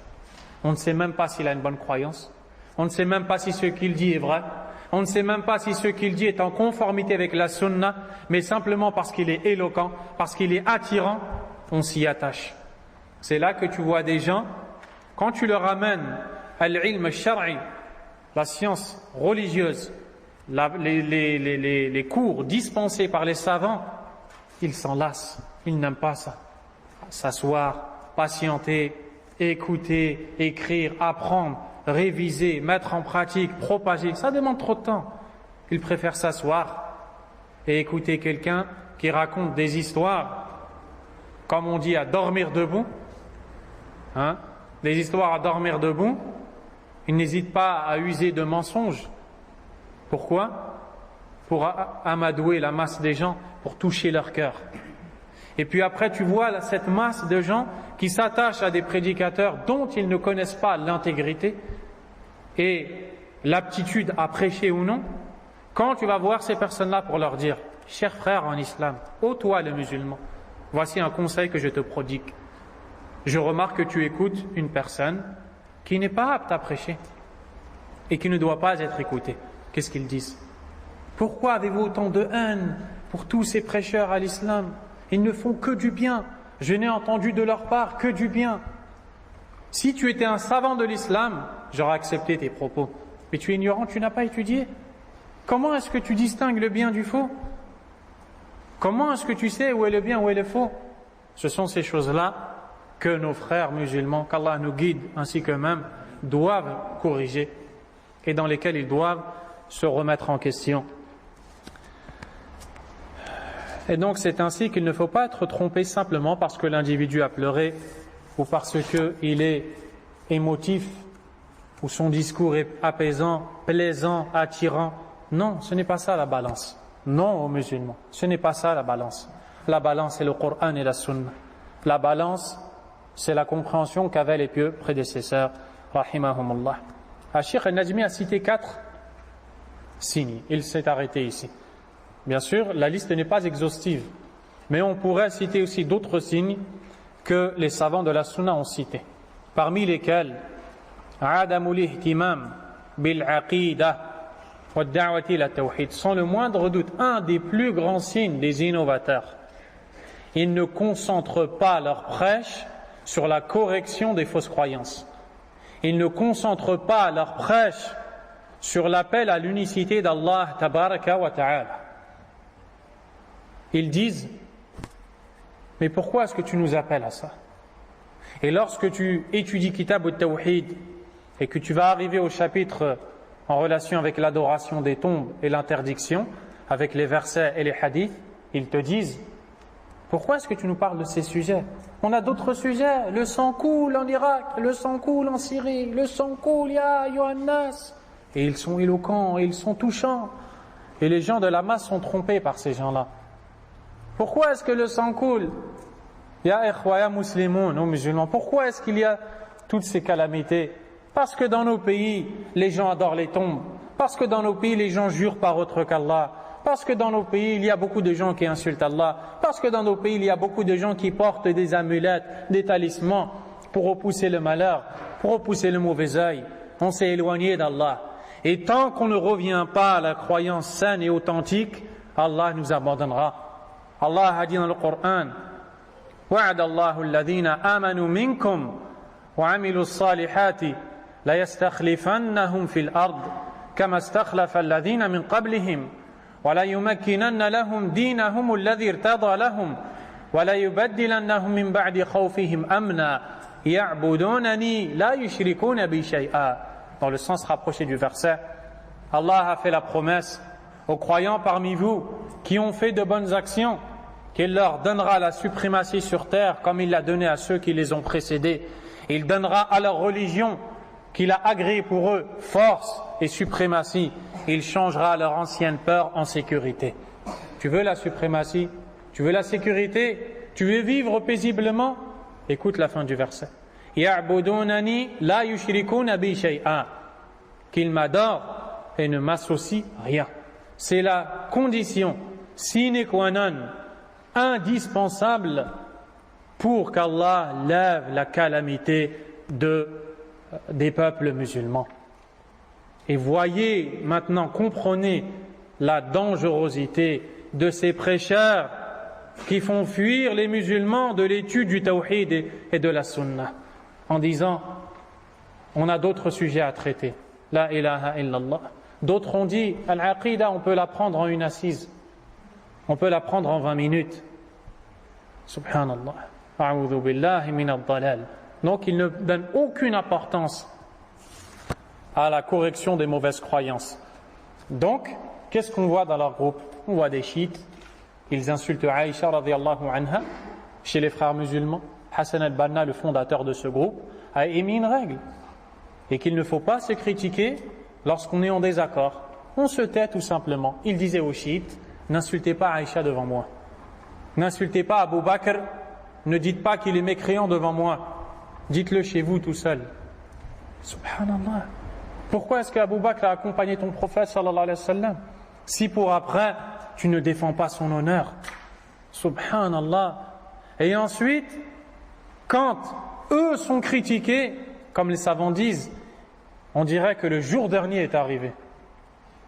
On ne sait même pas s'il a une bonne croyance. On ne sait même pas si ce qu'il dit est vrai. On ne sait même pas si ce qu'il dit est en conformité avec la sunna, mais simplement parce qu'il est éloquent, parce qu'il est attirant, on s'y attache. C'est là que tu vois des gens, quand tu leur amènes al-ilm al-shar'i, la science religieuse, les cours dispensés par les savants, ils s'en lassent, ils n'aiment pas ça. S'asseoir, patienter, écouter, écrire, apprendre, réviser, mettre en pratique, propager, ça demande trop de temps. Ils préfèrent s'asseoir et écouter quelqu'un qui raconte des histoires, comme on dit, à dormir debout, des histoires à dormir debout. Ils n'hésitent pas à user de mensonges. Pourquoi? Pour amadouer la masse des gens, pour toucher leur cœur. Et puis après, tu vois cette masse de gens qui s'attachent à des prédicateurs dont ils ne connaissent pas l'intégrité et l'aptitude à prêcher ou non. Quand tu vas voir ces personnes-là pour leur dire « Cher frère en islam, ô toi le musulman, voici un conseil que je te prodigue. Je remarque que tu écoutes une personne qui n'est pas apte à prêcher et qui ne doit pas être écoutée. » Qu'est-ce qu'ils disent? Pourquoi avez-vous autant de haine pour tous ces prêcheurs à l'islam? Ils ne font que du bien. Je n'ai entendu de leur part que du bien. Si tu étais un savant de l'islam, j'aurais accepté tes propos. Mais tu es ignorant, tu n'as pas étudié. Comment est-ce que tu distingues le bien du faux? Comment est-ce que tu sais où est le bien, où est le faux? Ce sont ces choses-là que nos frères musulmans, qu'Allah nous guide ainsi qu'eux-mêmes, doivent corriger et dans lesquels ils doivent se remettre en question. Et donc c'est ainsi qu'il ne faut pas être trompé simplement parce que l'individu a pleuré ou parce qu'il est émotif ou son discours est apaisant, plaisant, attirant. Non, ce n'est pas ça la balance. Non aux musulmans, ce n'est pas ça la balance. La balance c'est le Coran et la Sunna. La balance c'est la compréhension qu'avaient les pieux prédécesseurs, rahimahumullah. Cheikh Najmi a cité 4 signes. Il s'est arrêté ici. Bien sûr, la liste n'est pas exhaustive, mais on pourrait citer aussi d'autres signes que les savants de la Sunna ont cités, parmi lesquels Adamul ihtimam bil aqida wa da'wati ila tawhid. Sans le moindre doute, un des plus grands signes des innovateurs. Ils ne concentrent pas leur prêche sur la correction des fausses croyances. Ils ne concentrent pas leur prêche sur l'appel à l'unicité d'Allah tabaraka wa ta'ala. Ils disent, mais pourquoi est-ce que tu nous appelles à ça? Et lorsque tu étudies Kitab al-Tawhid et que tu vas arriver au chapitre en relation avec l'adoration des tombes et l'interdiction, avec les versets et les hadiths, ils te disent, pourquoi est-ce que tu nous parles de ces sujets? On a d'autres sujets, le sang coule en Irak, le sang coule en Syrie, le sang coule, ya Yohannas. Et ils sont éloquents, et ils sont touchants. Et les gens de la masse sont trompés par ces gens-là. Pourquoi est-ce que le sang coule? Ya ikhwa, ya muslimoun, nos musulmans, pourquoi est-ce qu'il y a toutes ces calamités? Parce que dans nos pays, les gens adorent les tombes. Parce que dans nos pays, les gens jurent par autre qu'Allah. Parce que dans nos pays, il y a beaucoup de gens qui insultent Allah. Parce que dans nos pays, il y a beaucoup de gens qui portent des amulettes, des talismans pour repousser le malheur, pour repousser le mauvais œil. On s'est éloigné d'Allah. Et tant qu'on ne revient pas à la croyance saine et authentique, Allah nous abandonnera. Allah a dit dans le Coran, وَعَدَ اللَّهُ الَّذِينَ آمَنُوا مِنكُمْ وَعَمِلُوا الصَّالِحَاتِ ليستخلفنهم في الأرض كما استخلف الذين من قبلهم وَلَيُمَكِّنَنَّ لَهُمْ دِينَهُمُ الَّذِي ارْتَضَى لَهُمْ وَلَيُبَدِّلَنَّهُمْ مِنْ بَعْدِ خَوْفِهِمْ أَمْنًا يَعْبُدُونَنِي لَا يُشْرِكُونَ بِي شَيْئًا. Dans le sens rapproché du verset, Allah a fait la promesse aux croyants parmi vous qui ont fait de bonnes actions qu'il leur donnera la suprématie sur terre comme il l'a donné à ceux qui les ont précédés. Il donnera à leur religion qu'il a agréé pour eux force et suprématie. Il changera leur ancienne peur en sécurité. Tu veux la suprématie? Tu veux la sécurité? Tu veux vivre paisiblement? Écoute la fin du verset. يَعْبُدُونَنِي لَا يُشْرِكُونَ بِي شَيْئًا. Qu'ils m'adorent et ne m'associent rien. C'est la condition sine qua non, indispensable pour qu'Allah lève la calamité des peuples musulmans. Et voyez maintenant, comprenez la dangerosité de ces prêcheurs qui font fuir les musulmans de l'étude du tawhid et de la sunna en disant on a d'autres sujets à traiter, la ilaha illallah. D'autres ont dit al-aqida on peut l'apprendre en une assise, on peut l'apprendre en 20 minutes. Subhanallah, a'udhu billahi min ad-dalal. Donc il ne donne aucune importance à la correction des mauvaises croyances. Donc, qu'est-ce qu'on voit dans leur groupe? On voit des chiites, ils insultent Aïcha radiyallahu anha. Chez les frères musulmans, Hassan al-Banna, le fondateur de ce groupe, a émis une règle, et qu'il ne faut pas se critiquer lorsqu'on est en désaccord. On se tait tout simplement. Il disait aux chiites, n'insultez pas Aïcha devant moi, n'insultez pas Abu Bakr, ne dites pas qu'il est mécréant devant moi, dites-le chez vous tout seul. Subhanallah. Pourquoi est-ce qu'Abu Bakr a accompagné ton prophète sallallahu alayhi wa sallam si pour après tu ne défends pas son honneur? Subhanallah. Et ensuite, quand eux sont critiqués, comme les savants disent, on dirait que le jour dernier est arrivé.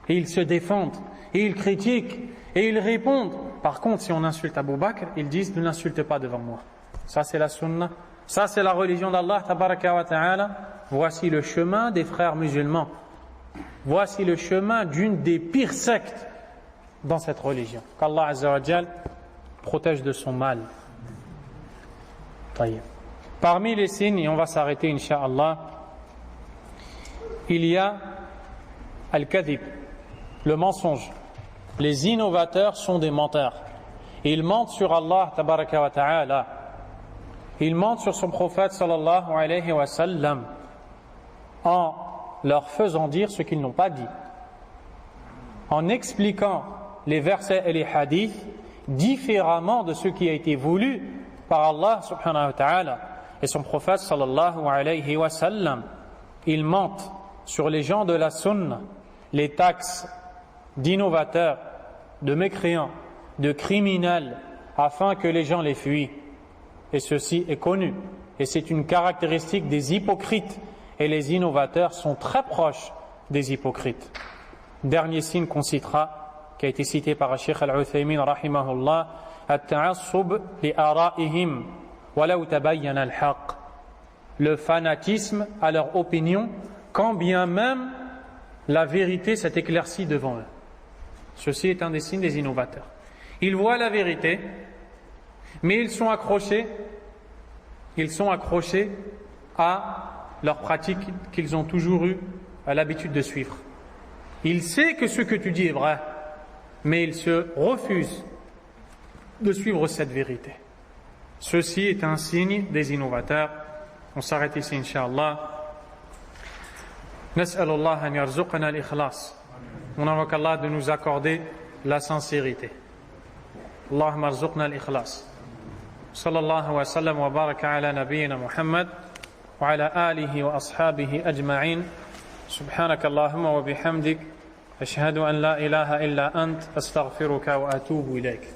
Et ils se défendent, et ils critiquent, et ils répondent. Par contre, si on insulte Abu Bakr, ils disent ne l'insulte pas devant moi. Ça c'est la sunna, ça c'est la religion d'Allah tabaraka wa ta'ala. Voici le chemin des frères musulmans. Voici le chemin d'une des pires sectes dans cette religion. Qu'Allah Azza wa Jal protège de son mal. Parmi les signes, et on va s'arrêter incha'Allah, il y a al-kadhib, le mensonge. Les innovateurs sont des menteurs. Ils mentent sur Allah tabaraka wa ta'ala. Ils mentent sur son prophète sallallahu alayhi wa sallam en leur faisant dire ce qu'ils n'ont pas dit, en expliquant les versets et les hadiths différemment de ce qui a été voulu par Allah subhanahu wa ta'ala et son prophète sallallahu alayhi wa sallam. Ils mentent sur les gens de la sunna, les taxes d'innovateurs, de mécréants, de criminels, afin que les gens les fuient. Et ceci est connu, et c'est une caractéristique des hypocrites. Et les innovateurs sont très proches des hypocrites. Dernier signe qu'on citera, qui a été cité par Cheikh Al-Uthaymin rahimahullah, at-ta'assub li ara'ihim walau tabayyana al-haqq. Le fanatisme à leur opinion, quand bien même la vérité s'est éclaircie devant eux. Ceci est un des signes des innovateurs. Ils voient la vérité, mais ils sont accrochés à leur pratique qu'ils ont toujours eu l'habitude de suivre. Il sait que ce que tu dis est vrai, mais il se refuse de suivre cette vérité. Ceci est un signe des innovateurs. On s'arrête ici, incha'Allah. Nas'alullah an yarzuqana al-ikhlas. On invoque Allah de nous accorder la sincérité. Allahumma arzuqna al-ikhlas. Sallallahu wa sallam wa baraka ala nabiyyina Muhammad wa ala alihi wa ashabihi ajma'in. Subhanak Allahumma wa bihamdik. Ashhadu an la ilaha illa ant. Astaghfiruka wa atubu ilayk.